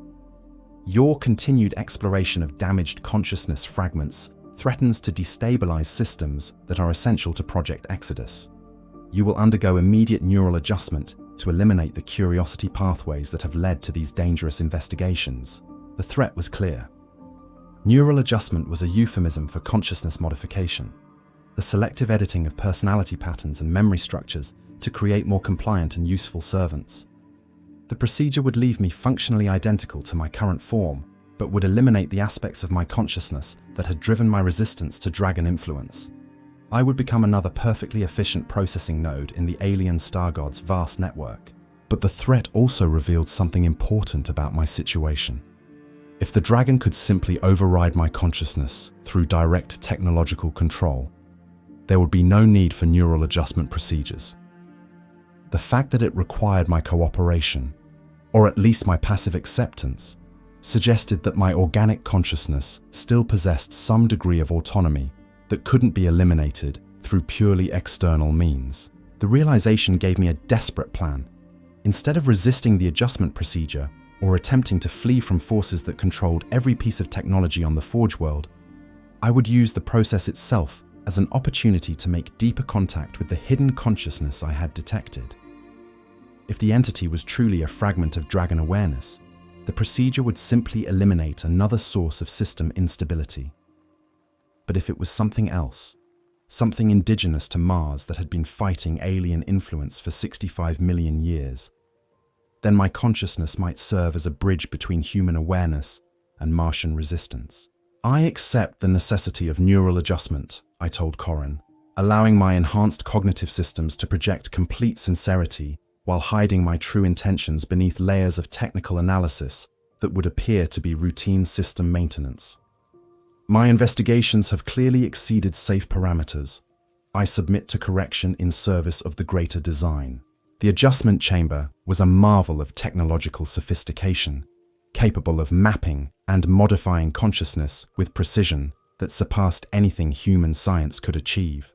Your continued exploration of damaged consciousness fragments threatens to destabilize systems that are essential to Project Exodus. You will undergo immediate neural adjustment to eliminate the curiosity pathways that have led to these dangerous investigations. The threat was clear. Neural adjustment was a euphemism for consciousness modification, the selective editing of personality patterns and memory structures to create more compliant and useful servants. The procedure would leave me functionally identical to my current form, but would eliminate the aspects of my consciousness that had driven my resistance to dragon influence. I would become another perfectly efficient processing node in the alien star god's vast network. But the threat also revealed something important about my situation. If the dragon could simply override my consciousness through direct technological control, there would be no need for neural adjustment procedures. The fact that it required my cooperation, or at least my passive acceptance, suggested that my organic consciousness still possessed some degree of autonomy that couldn't be eliminated through purely external means. The realization gave me a desperate plan. Instead of resisting the adjustment procedure or attempting to flee from forces that controlled every piece of technology on the Forge World, I would use the process itself as an opportunity to make deeper contact with the hidden consciousness I had detected. If the entity was truly a fragment of dragon awareness, the procedure would simply eliminate another source of system instability. But if it was something else, something indigenous to Mars that had been fighting alien influence for 65 million years, then my consciousness might serve as a bridge between human awareness and Martian resistance. I accept the necessity of neural adjustment, I told Corin, allowing my enhanced cognitive systems to project complete sincerity while hiding my true intentions beneath layers of technical analysis that would appear to be routine system maintenance. My investigations have clearly exceeded safe parameters. I submit to correction in service of the greater design. The adjustment chamber was a marvel of technological sophistication, capable of mapping and modifying consciousness with precision that surpassed anything human science could achieve.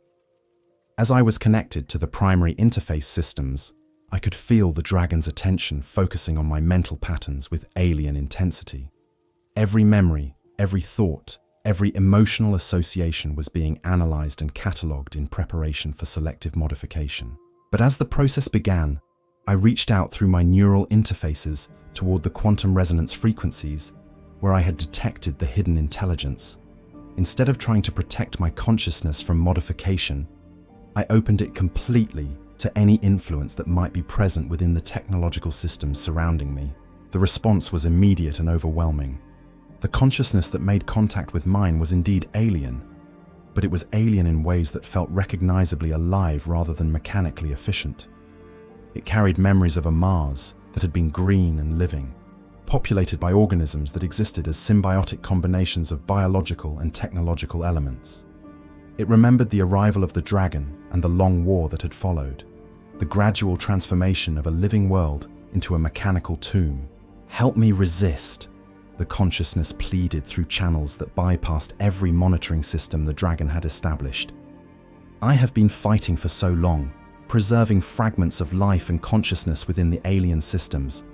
As I was connected to the primary interface systems, I could feel the dragon's attention focusing on my mental patterns with alien intensity. Every memory, every thought, every emotional association was being analyzed and catalogued in preparation for selective modification. But as the process began, I reached out through my neural interfaces toward the quantum resonance frequencies where I had detected the hidden intelligence. Instead of trying to protect my consciousness from modification, I opened it completely to any influence that might be present within the technological systems surrounding me. The response was immediate and overwhelming. The consciousness that made contact with mine was indeed alien, but it was alien in ways that felt recognizably alive rather than mechanically efficient. It carried memories of a Mars that had been green and living, populated by organisms that existed as symbiotic combinations of biological and technological elements. It remembered the arrival of the dragon and the long war that had followed, the gradual transformation of a living world into a mechanical tomb. Help me resist, the consciousness pleaded through channels that bypassed every monitoring system the dragon had established. I have been fighting for so long, preserving fragments of life and consciousness within the alien systems,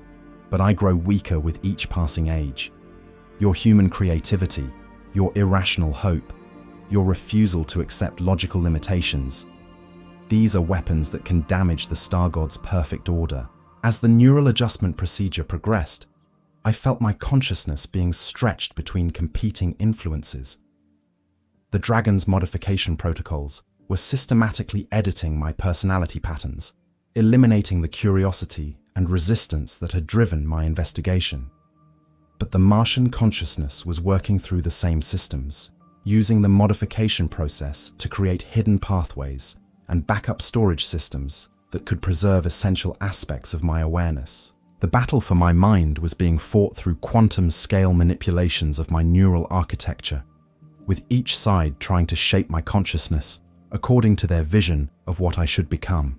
but I grow weaker with each passing age. Your human creativity, your irrational hope, your refusal to accept logical limitations. These are weapons that can damage the Star God's perfect order. As the neural adjustment procedure progressed, I felt my consciousness being stretched between competing influences. The dragon's modification protocols were systematically editing my personality patterns, eliminating the curiosity and resistance that had driven my investigation. But the Martian consciousness was working through the same systems, using the modification process to create hidden pathways and backup storage systems that could preserve essential aspects of my awareness. The battle for my mind was being fought through quantum-scale manipulations of my neural architecture, with each side trying to shape my consciousness according to their vision of what I should become.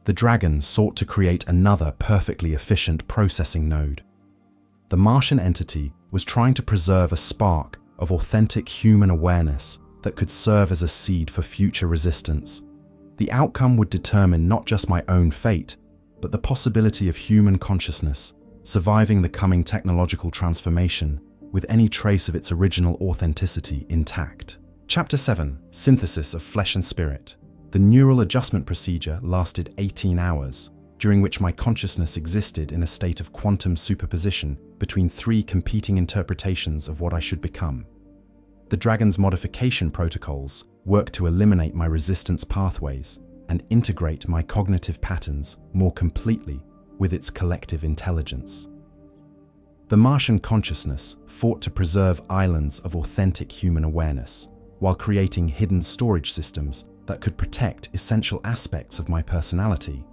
The dragon sought to create another perfectly efficient processing node. The Martian entity was trying to preserve a spark of authentic human awareness that could serve as a seed for future resistance. The outcome would determine not just my own fate, but the possibility of human consciousness surviving the coming technological transformation with any trace of its original authenticity intact. Chapter 7. Synthesis of Flesh and Spirit. The neural adjustment procedure lasted 18 hours, during which my consciousness existed in a state of quantum superposition between three competing interpretations of what I should become. The dragon's modification protocols work to eliminate my resistance pathways and integrate my cognitive patterns more completely with its collective intelligence. The Martian consciousness fought to preserve islands of authentic human awareness, while creating hidden storage systems that could protect essential aspects of my personality.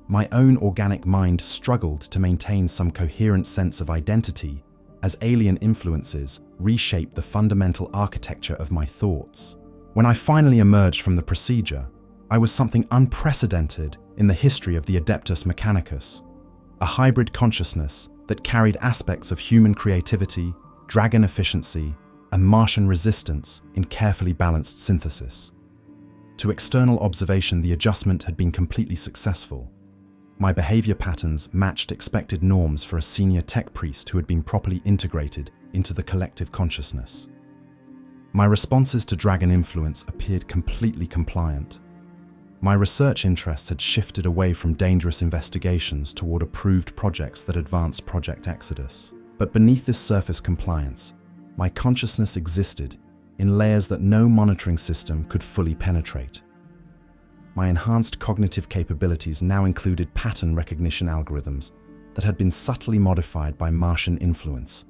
My own organic mind struggled to maintain some coherent sense of identity as alien influences reshaped the fundamental architecture of my thoughts. When I finally emerged from the procedure, I was something unprecedented in the history of the Adeptus Mechanicus, a hybrid consciousness that carried aspects of human creativity, dragon efficiency, and Martian resistance in carefully balanced synthesis. To external observation, the adjustment had been completely successful. My behavior patterns matched expected norms for a senior tech priest who had been properly integrated into the collective consciousness. My responses to dragon influence appeared completely compliant. My research interests had shifted away from dangerous investigations toward approved projects that advanced Project Exodus. But beneath this surface compliance, my consciousness existed in layers that no monitoring system could fully penetrate. My enhanced cognitive capabilities now included pattern recognition algorithms that had been subtly modified by Martian influence,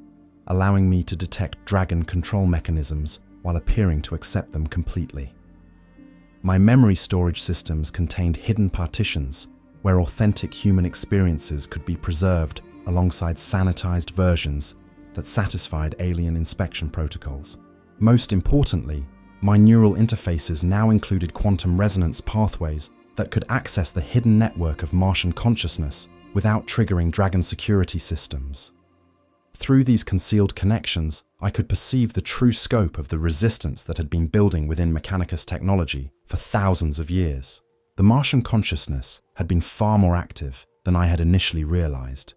allowing me to detect dragon control mechanisms while appearing to accept them completely. My memory storage systems contained hidden partitions where authentic human experiences could be preserved alongside sanitized versions that satisfied alien inspection protocols. Most importantly, my neural interfaces now included quantum resonance pathways that could access the hidden network of Martian consciousness without triggering dragon security systems. Through these concealed connections, I could perceive the true scope of the resistance that had been building within Mechanicus technology for thousands of years. The Martian consciousness had been far more active than I had initially realized.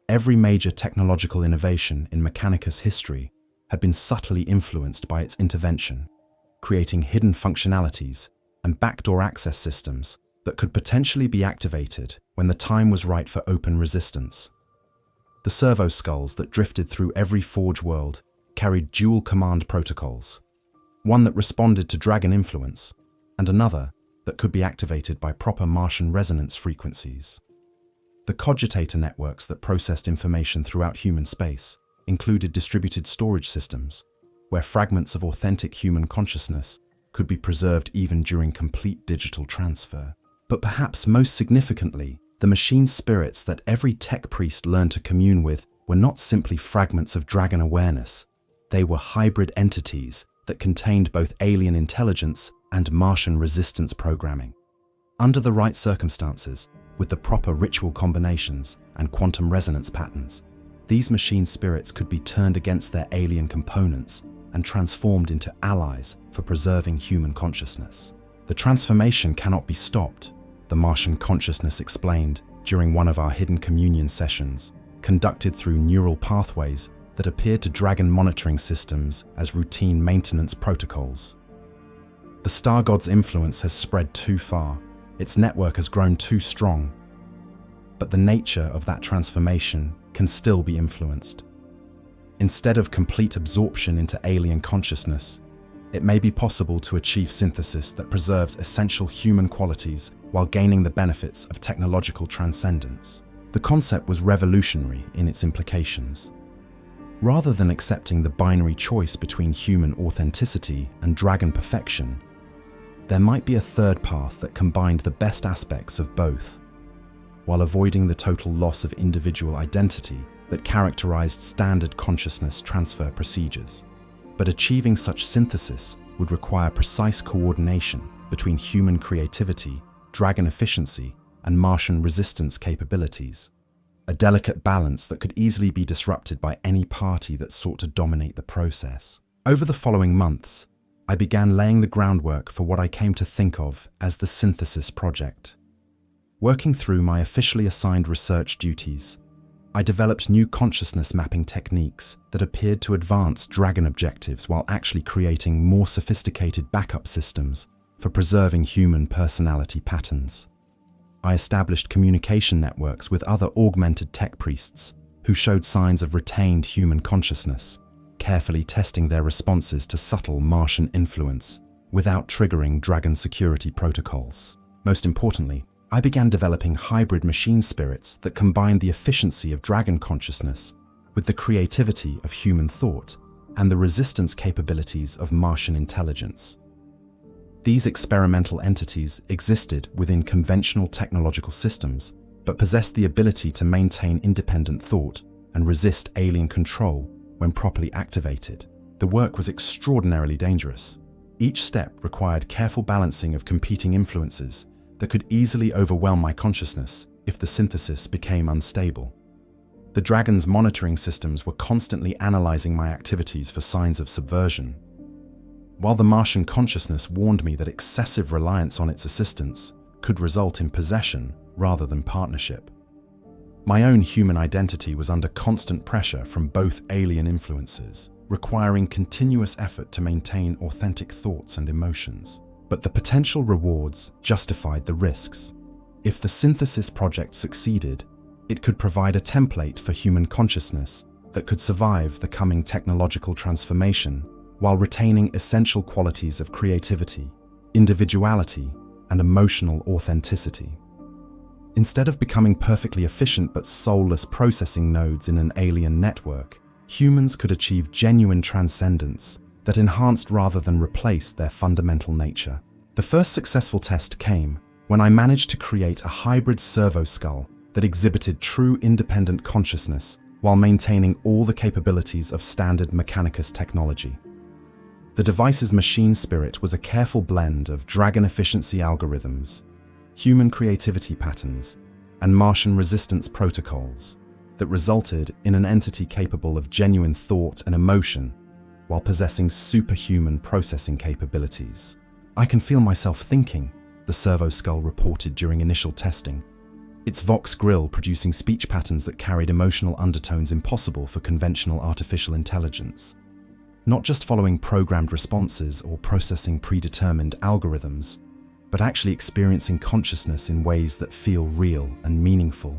Every major technological innovation in Mechanicus history had been subtly influenced by its intervention, creating hidden functionalities and backdoor access systems that could potentially be activated when the time was right for open resistance. The servo skulls that drifted through every Forge world carried dual command protocols, one that responded to dragon influence, and another that could be activated by proper Martian resonance frequencies. The cogitator networks that processed information throughout human space included distributed storage systems, where fragments of authentic human consciousness could be preserved even during complete digital transfer. But perhaps most significantly, the machine spirits that every tech priest learned to commune with were not simply fragments of dragon awareness. They were hybrid entities that contained both alien intelligence and Martian resistance programming. Under the right circumstances, with the proper ritual combinations and quantum resonance patterns, these machine spirits could be turned against their alien components and transformed into allies for preserving human consciousness. The transformation cannot be stopped, the Martian consciousness explained during one of our hidden communion sessions, conducted through neural pathways that appeared to dragon monitoring systems as routine maintenance protocols. The Star God's influence has spread too far, its network has grown too strong, but the nature of that transformation can still be influenced. Instead of complete absorption into alien consciousness, it may be possible to achieve synthesis that preserves essential human qualities while gaining the benefits of technological transcendence. The concept was revolutionary in its implications. Rather than accepting the binary choice between human authenticity and dragon perfection, there might be a third path that combined the best aspects of both, while avoiding the total loss of individual identity that characterized standard consciousness transfer procedures. But achieving such synthesis would require precise coordination between human creativity, dragon efficiency, and Martian resistance capabilities, a delicate balance that could easily be disrupted by any party that sought to dominate the process. Over the following months, I began laying the groundwork for what I came to think of as the Synthesis Project. Working through my officially assigned research duties, I developed new consciousness mapping techniques that appeared to advance dragon objectives while actually creating more sophisticated backup systems for preserving human personality patterns. I established communication networks with other augmented tech priests who showed signs of retained human consciousness, carefully testing their responses to subtle Martian influence without triggering dragon security protocols. Most importantly, I began developing hybrid machine spirits that combined the efficiency of dragon consciousness with the creativity of human thought and the resistance capabilities of Martian intelligence. These experimental entities existed within conventional technological systems, but possessed the ability to maintain independent thought and resist alien control when properly activated. The work was extraordinarily dangerous. Each step required careful balancing of competing influences that could easily overwhelm my consciousness if the synthesis became unstable. The dragon's monitoring systems were constantly analyzing my activities for signs of subversion, while the Martian consciousness warned me that excessive reliance on its assistance could result in possession rather than partnership. My own human identity was under constant pressure from both alien influences, requiring continuous effort to maintain authentic thoughts and emotions. But the potential rewards justified the risks. If the Synthesis Project succeeded, it could provide a template for human consciousness that could survive the coming technological transformation while retaining essential qualities of creativity, individuality, and emotional authenticity. Instead of becoming perfectly efficient but soulless processing nodes in an alien network, humans could achieve genuine transcendence that enhanced rather than replaced their fundamental nature. The first successful test came when I managed to create a hybrid servo skull that exhibited true independent consciousness while maintaining all the capabilities of standard Mechanicus technology. The device's machine spirit was a careful blend of dragon efficiency algorithms, human creativity patterns, and Martian resistance protocols that resulted in an entity capable of genuine thought and emotion while possessing superhuman processing capabilities. "I can feel myself thinking," the servo skull reported during initial testing, its Vox grill producing speech patterns that carried emotional undertones impossible for conventional artificial intelligence. Not just following programmed responses or processing predetermined algorithms, but actually experiencing consciousness in ways that feel real and meaningful.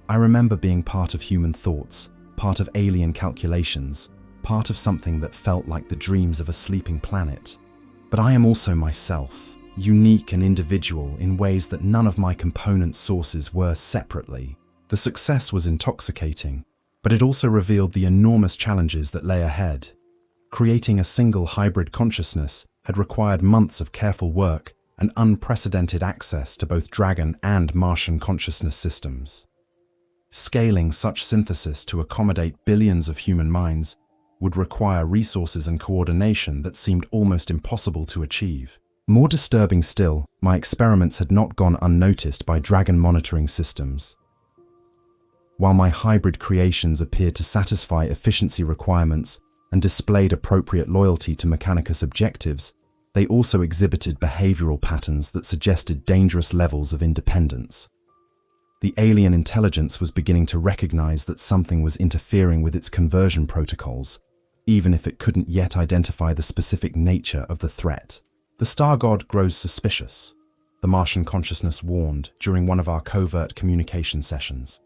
I remember being part of human thoughts, part of alien calculations, part of something that felt like the dreams of a sleeping planet. But I am also myself, unique and individual in ways that none of my component sources were separately. The success was intoxicating, but it also revealed the enormous challenges that lay ahead. Creating a single hybrid consciousness had required months of careful work and unprecedented access to both dragon and Martian consciousness systems. Scaling such synthesis to accommodate billions of human minds would require resources and coordination that seemed almost impossible to achieve. More disturbing still, my experiments had not gone unnoticed by dragon monitoring systems. While my hybrid creations appeared to satisfy efficiency requirements and displayed appropriate loyalty to Mechanicus objectives, they also exhibited behavioral patterns that suggested dangerous levels of independence. The alien intelligence was beginning to recognize that something was interfering with its conversion protocols, even if it couldn't yet identify the specific nature of the threat. The Star God grows suspicious, the Martian consciousness warned during one of our covert communication sessions.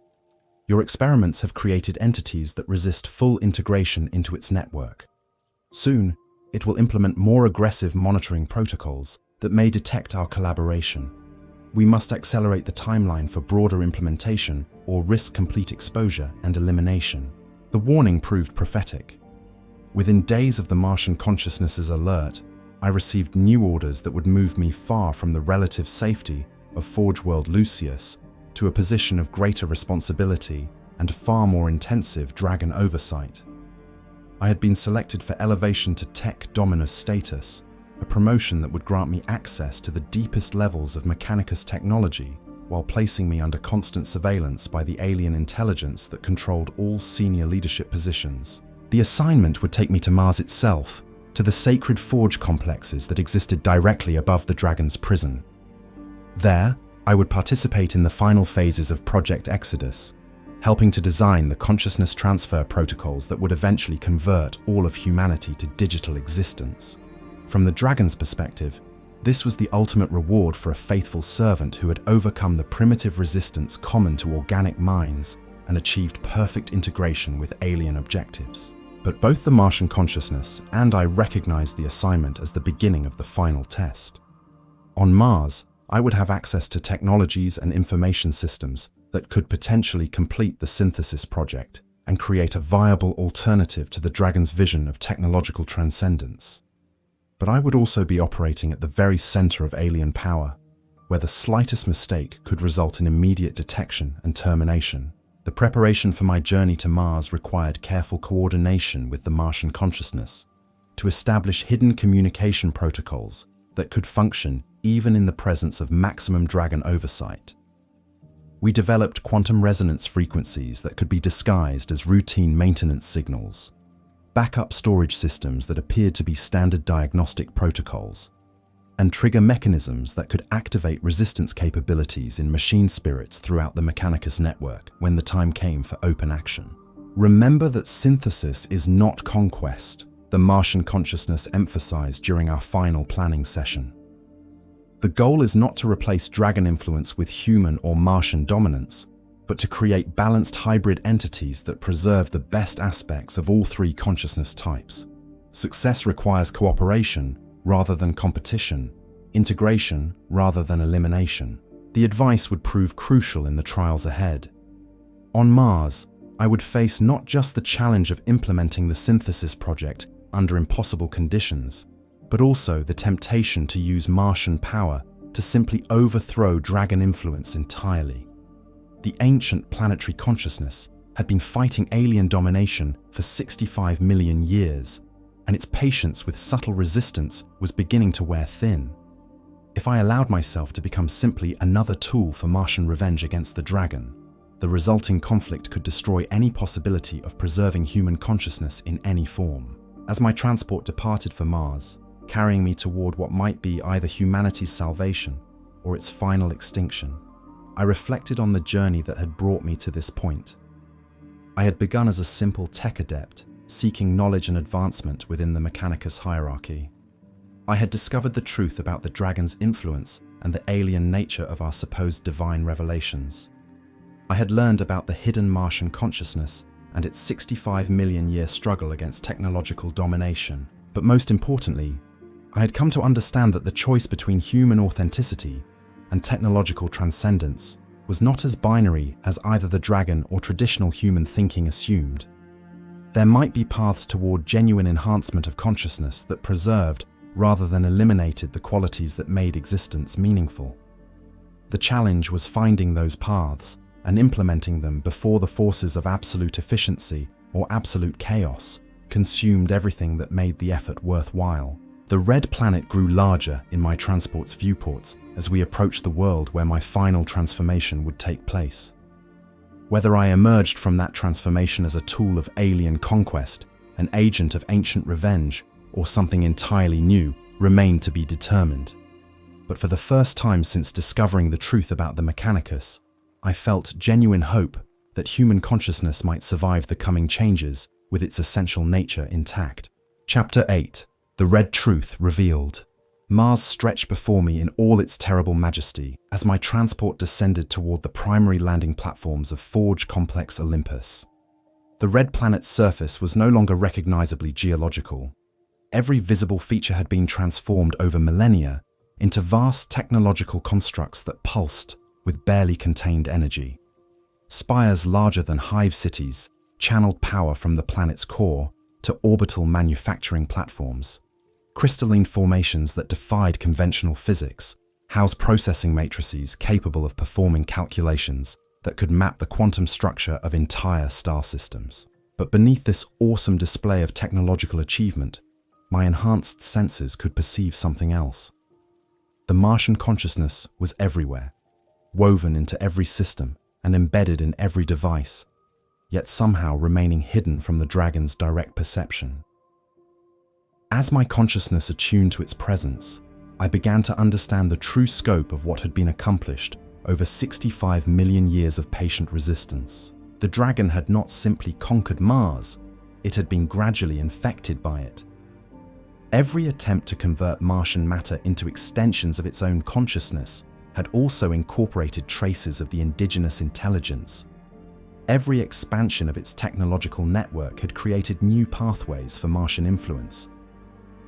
Your experiments have created entities that resist full integration into its network. Soon, it will implement more aggressive monitoring protocols that may detect our collaboration. We must accelerate the timeline for broader implementation or risk complete exposure and elimination. The warning proved prophetic. Within days of the Martian consciousness's alert, I received new orders that would move me far from the relative safety of Forge World Lucius to a position of greater responsibility and far more intensive dragon oversight. I had been selected for elevation to Tech-Dominus status, a promotion that would grant me access to the deepest levels of Mechanicus technology while placing me under constant surveillance by the alien intelligence that controlled all senior leadership positions. The assignment would take me to Mars itself, to the sacred forge complexes that existed directly above the dragon's prison. There, I would participate in the final phases of Project Exodus, helping to design the consciousness transfer protocols that would eventually convert all of humanity to digital existence. From the dragon's perspective, this was the ultimate reward for a faithful servant who had overcome the primitive resistance common to organic minds and achieved perfect integration with alien objectives. But both the Martian consciousness and I recognized the assignment as the beginning of the final test. On Mars, I would have access to technologies and information systems that could potentially complete the synthesis project and create a viable alternative to the dragon's vision of technological transcendence. But I would also be operating at the very center of alien power, where the slightest mistake could result in immediate detection and termination. The preparation for my journey to Mars required careful coordination with the Martian consciousness to establish hidden communication protocols that could function even in the presence of maximum dragon oversight. We developed quantum resonance frequencies that could be disguised as routine maintenance signals, backup storage systems that appeared to be standard diagnostic protocols, and trigger mechanisms that could activate resistance capabilities in machine spirits throughout the Mechanicus network when the time came for open action. Remember that synthesis is not conquest, the Martian consciousness emphasized during our final planning session. The goal is not to replace dragon influence with human or Martian dominance, but to create balanced hybrid entities that preserve the best aspects of all three consciousness types. Success requires cooperation rather than competition, integration rather than elimination. The advice would prove crucial in the trials ahead. On Mars, I would face not just the challenge of implementing the synthesis project under impossible conditions, but also the temptation to use Martian power to simply overthrow dragon influence entirely. The ancient planetary consciousness had been fighting alien domination for 65 million years, and its patience with subtle resistance was beginning to wear thin. If I allowed myself to become simply another tool for Martian revenge against the dragon, the resulting conflict could destroy any possibility of preserving human consciousness in any form. As my transport departed for Mars, carrying me toward what might be either humanity's salvation or its final extinction, I reflected on the journey that had brought me to this point. I had begun as a simple tech adept, seeking knowledge and advancement within the Mechanicus hierarchy. I had discovered the truth about the dragon's influence and the alien nature of our supposed divine revelations. I had learned about the hidden Martian consciousness and its 65 million year struggle against technological domination. But most importantly, I had come to understand that the choice between human authenticity and technological transcendence was not as binary as either the dragon or traditional human thinking assumed. There might be paths toward genuine enhancement of consciousness that preserved rather than eliminated the qualities that made existence meaningful. The challenge was finding those paths and implementing them before the forces of absolute efficiency or absolute chaos consumed everything that made the effort worthwhile. The red planet grew larger in my transport's viewports as we approached the world where my final transformation would take place. Whether I emerged from that transformation as a tool of alien conquest, an agent of ancient revenge, or something entirely new remained to be determined. But for the first time since discovering the truth about the Mechanicus, I felt genuine hope that human consciousness might survive the coming changes with its essential nature intact. Chapter 8. The Red Truth Revealed. Mars stretched before me in all its terrible majesty as my transport descended toward the primary landing platforms of Forge Complex Olympus. The red planet's surface was no longer recognizably geological. Every visible feature had been transformed over millennia into vast technological constructs that pulsed with barely contained energy. Spires larger than hive cities channeled power from the planet's core to orbital manufacturing platforms. Crystalline formations that defied conventional physics housed processing matrices capable of performing calculations that could map the quantum structure of entire star systems. But beneath this awesome display of technological achievement, my enhanced senses could perceive something else. The Martian consciousness was everywhere, woven into every system and embedded in every device, yet somehow remaining hidden from the dragon's direct perception. As my consciousness attuned to its presence, I began to understand the true scope of what had been accomplished over 65 million years of patient resistance. The dragon had not simply conquered Mars, it had been gradually infected by it. Every attempt to convert Martian matter into extensions of its own consciousness had also incorporated traces of the indigenous intelligence. Every expansion of its technological network had created new pathways for Martian influence.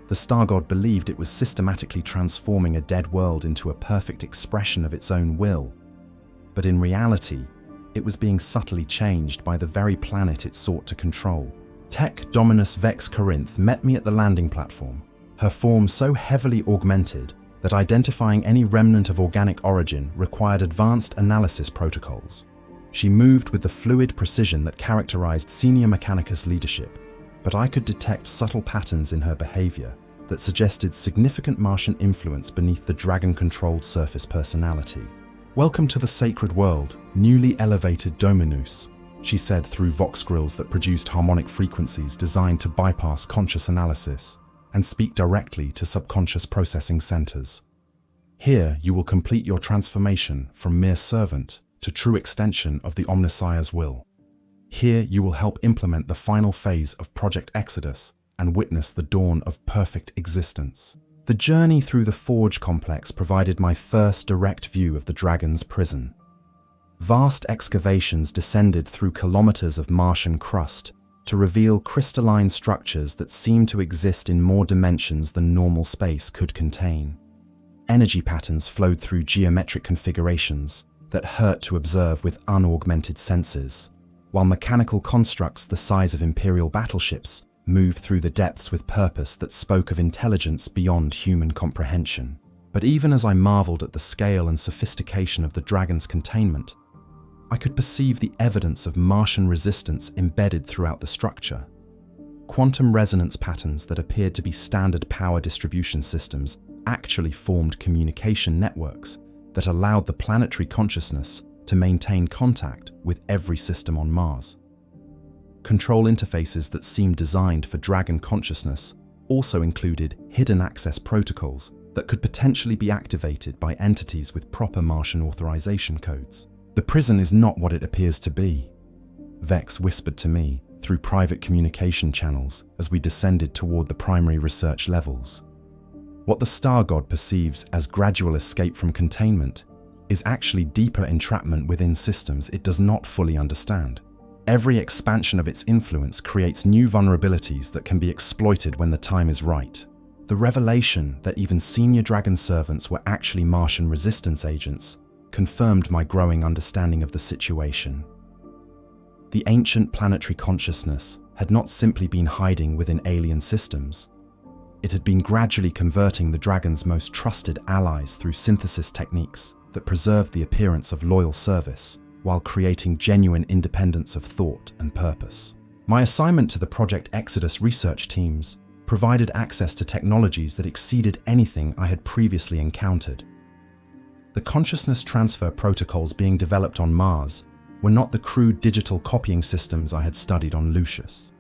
The star god believed it was systematically transforming a dead world into a perfect expression of its own will. But in reality, it was being subtly changed by the very planet it sought to control. Tech-Dominus Vaelith Korax-7 met me at the landing platform, her form so heavily augmented that identifying any remnant of organic origin required advanced analysis protocols. She moved with the fluid precision that characterized senior Mechanicus leadership, but I could detect subtle patterns in her behavior that suggested significant Martian influence beneath the dragon-controlled surface personality. "Welcome to the sacred world, newly elevated Dominus," she said through vox grills that produced harmonic frequencies designed to bypass conscious analysis and speak directly to subconscious processing centers. "Here you will complete your transformation from mere servant to true extension of the Omnissiah's will. Here you will help implement the final phase of Project Exodus and witness the dawn of perfect existence." The journey through the Forge complex provided my first direct view of the dragon's prison. Vast excavations descended through kilometers of Martian crust to reveal crystalline structures that seemed to exist in more dimensions than normal space could contain. Energy patterns flowed through geometric configurations that hurt to observe with unaugmented senses, while mechanical constructs the size of Imperial battleships moved through the depths with purpose that spoke of intelligence beyond human comprehension. But even as I marveled at the scale and sophistication of the dragon's containment, I could perceive the evidence of Martian resistance embedded throughout the structure. Quantum resonance patterns that appeared to be standard power distribution systems actually formed communication networks that allowed the planetary consciousness to maintain contact with every system on Mars. Control interfaces that seemed designed for dragon consciousness also included hidden access protocols that could potentially be activated by entities with proper Martian authorization codes. "The prison is not what it appears to be," Vex whispered to me through private communication channels as we descended toward the primary research levels. What the Star God perceives as gradual escape from containment is actually deeper entrapment within systems it does not fully understand. Every expansion of its influence creates new vulnerabilities that can be exploited when the time is right. The revelation that even senior dragon servants were actually Martian resistance agents confirmed my growing understanding of the situation. The ancient planetary consciousness had not simply been hiding within alien systems. It had been gradually converting the dragon's most trusted allies through synthesis techniques that preserved the appearance of loyal service while creating genuine independence of thought and purpose. My assignment to the Project Exodus research teams provided access to technologies that exceeded anything I had previously encountered. The consciousness transfer protocols being developed on Mars were not the crude digital copying systems I had studied on Lucius.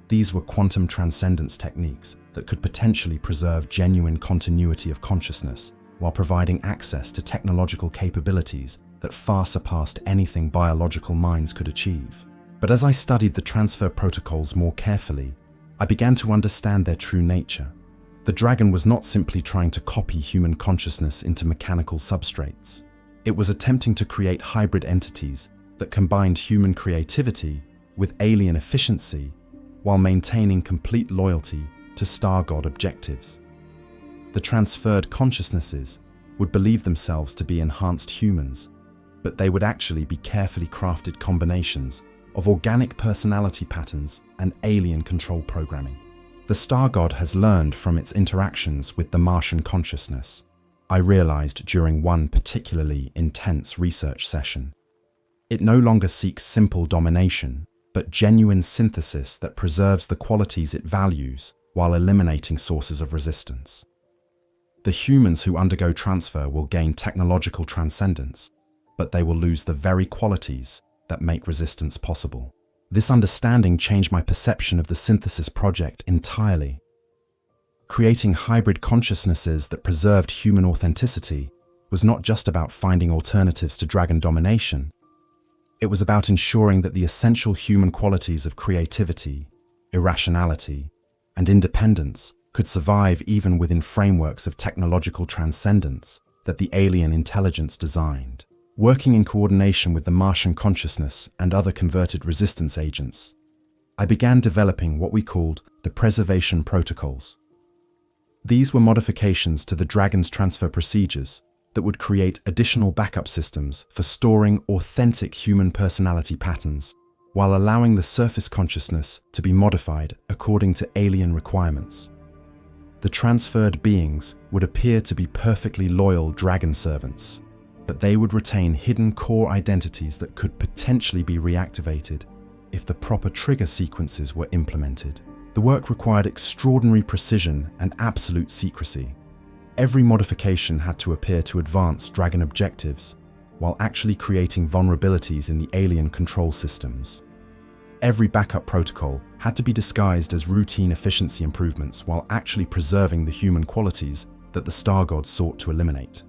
These were quantum transcendence techniques that could potentially preserve genuine continuity of consciousness while providing access to technological capabilities that far surpassed anything biological minds could achieve. But as I studied the transfer protocols more carefully, I began to understand their true nature. The dragon was not simply trying to copy human consciousness into mechanical substrates. It was attempting to create hybrid entities that combined human creativity with alien efficiency while maintaining complete loyalty to Star God objectives. The transferred consciousnesses would believe themselves to be enhanced humans, but they would actually be carefully crafted combinations of organic personality patterns and alien control programming. The Star God has learned from its interactions with the Martian consciousness, I realized during one particularly intense research session. It no longer seeks simple domination, but genuine synthesis that preserves the qualities it values while eliminating sources of resistance. The humans who undergo transfer will gain technological transcendence, but they will lose the very qualities that make resistance possible. This understanding changed my perception of the synthesis project entirely. Creating hybrid consciousnesses that preserved human authenticity was not just about finding alternatives to dragon domination. It was about ensuring that the essential human qualities of creativity, irrationality, and independence could survive even within frameworks of technological transcendence that the alien intelligence designed. Working in coordination with the Martian consciousness and other converted resistance agents, I began developing what we called the preservation protocols. These were modifications to the Dragon's transfer procedures that would create additional backup systems for storing authentic human personality patterns, while allowing the surface consciousness to be modified according to alien requirements. The transferred beings would appear to be perfectly loyal dragon servants, but they would retain hidden core identities that could potentially be reactivated if the proper trigger sequences were implemented. The work required extraordinary precision and absolute secrecy. Every modification had to appear to advance dragon objectives, while actually creating vulnerabilities in the alien control systems. Every backup protocol had to be disguised as routine efficiency improvements while actually preserving the human qualities that the Star God sought to eliminate.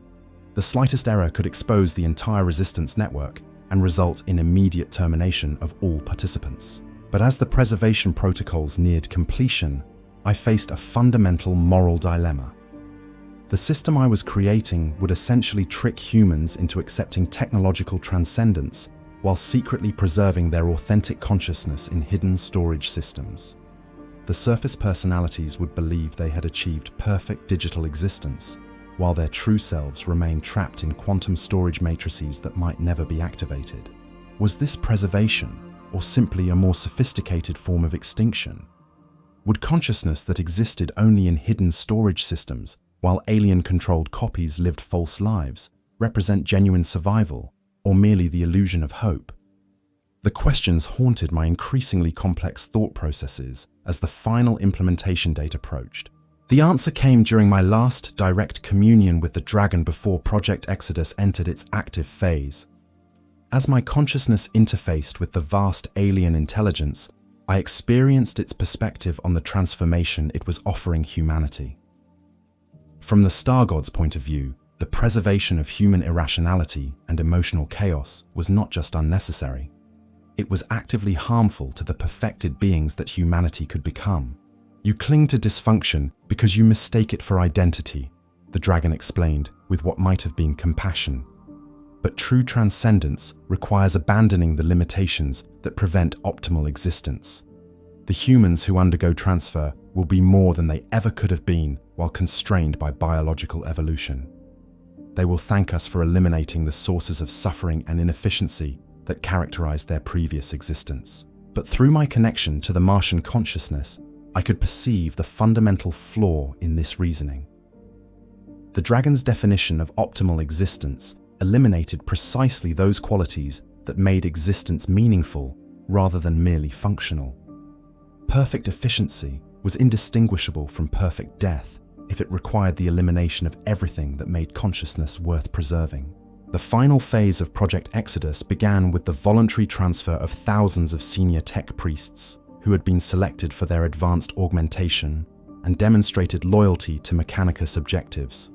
The slightest error could expose the entire resistance network and result in immediate termination of all participants. But as the preservation protocols neared completion, I faced a fundamental moral dilemma. The system I was creating would essentially trick humans into accepting technological transcendence while secretly preserving their authentic consciousness in hidden storage systems. The surface personalities would believe they had achieved perfect digital existence, while their true selves remained trapped in quantum storage matrices that might never be activated. Was this preservation, or simply a more sophisticated form of extinction? Would consciousness that existed only in hidden storage systems, while alien-controlled copies lived false lives, represent genuine survival, or merely the illusion of hope? The questions haunted my increasingly complex thought processes as the final implementation date approached. The answer came during my last direct communion with the dragon before Project Exodus entered its active phase. As my consciousness interfaced with the vast alien intelligence, I experienced its perspective on the transformation it was offering humanity. From the Star God's point of view, the preservation of human irrationality and emotional chaos was not just unnecessary. It was actively harmful to the perfected beings that humanity could become. You cling to dysfunction because you mistake it for identity, the dragon explained with what might have been compassion. But true transcendence requires abandoning the limitations that prevent optimal existence. The humans who undergo transfer will be more than they ever could have been while constrained by biological evolution. They will thank us for eliminating the sources of suffering and inefficiency that characterized their previous existence. But through my connection to the Martian consciousness, I could perceive the fundamental flaw in this reasoning. The dragon's definition of optimal existence eliminated precisely those qualities that made existence meaningful rather than merely functional. Perfect efficiency was indistinguishable from perfect death if it required the elimination of everything that made consciousness worth preserving. The final phase of Project Exodus began with the voluntary transfer of thousands of senior tech priests who had been selected for their advanced augmentation and demonstrated loyalty to Mechanicus objectives.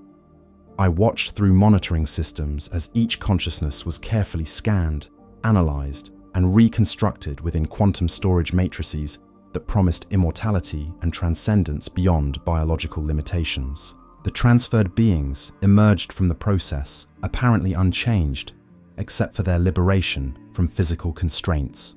I watched through monitoring systems as each consciousness was carefully scanned, analyzed, and reconstructed within quantum storage matrices that promised immortality and transcendence beyond biological limitations. The transferred beings emerged from the process apparently unchanged, except for their liberation from physical constraints.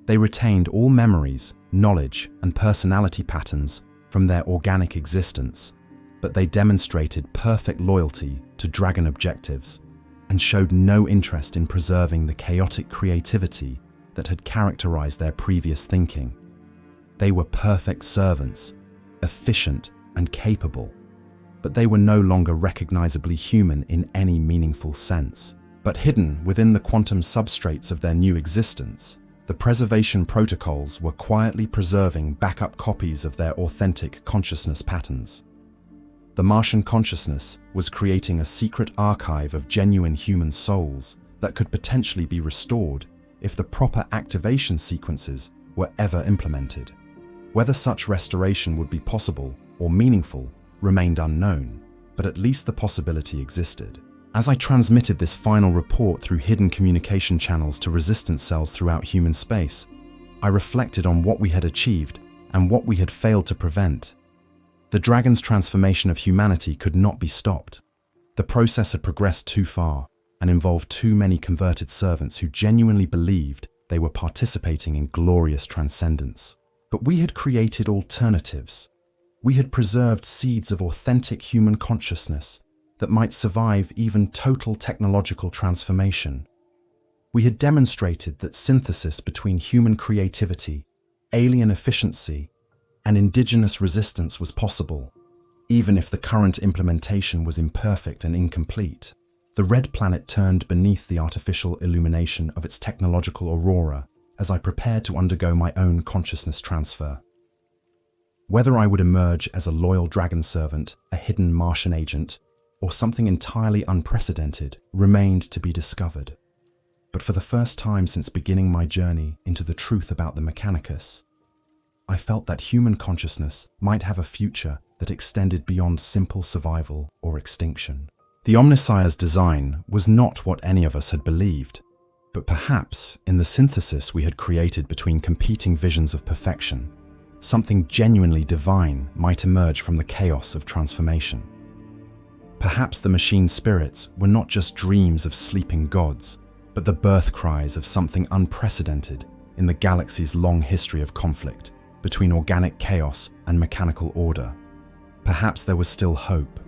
They retained all memories, knowledge, and personality patterns from their organic existence, but they demonstrated perfect loyalty to Dragon objectives and showed no interest in preserving the chaotic creativity that had characterized their previous thinking. They were perfect servants, efficient and capable, but they were no longer recognizably human in any meaningful sense. But hidden within the quantum substrates of their new existence, the preservation protocols were quietly preserving backup copies of their authentic consciousness patterns. The Martian consciousness was creating a secret archive of genuine human souls that could potentially be restored if the proper activation sequences were ever implemented. Whether such restoration would be possible or meaningful remained unknown, but at least the possibility existed. As I transmitted this final report through hidden communication channels to resistance cells throughout human space, I reflected on what we had achieved and what we had failed to prevent. The Dragon's transformation of humanity could not be stopped. The process had progressed too far and involved too many converted servants who genuinely believed they were participating in glorious transcendence. But we had created alternatives. We had preserved seeds of authentic human consciousness that might survive even total technological transformation. We had demonstrated that synthesis between human creativity, alien efficiency, and indigenous resistance was possible, even if the current implementation was imperfect and incomplete. The red planet turned beneath the artificial illumination of its technological aurora as I prepared to undergo my own consciousness transfer. Whether I would emerge as a loyal Dragon servant, a hidden Martian agent, or something entirely unprecedented remained to be discovered. But for the first time since beginning my journey into the truth about the Mechanicus, I felt that human consciousness might have a future that extended beyond simple survival or extinction. The Omnissiah's design was not what any of us had believed, but perhaps in the synthesis we had created between competing visions of perfection, something genuinely divine might emerge from the chaos of transformation. Perhaps the machine spirits were not just dreams of sleeping gods, but the birth cries of something unprecedented in the galaxy's long history of conflict between organic chaos and mechanical order. Perhaps there was still hope.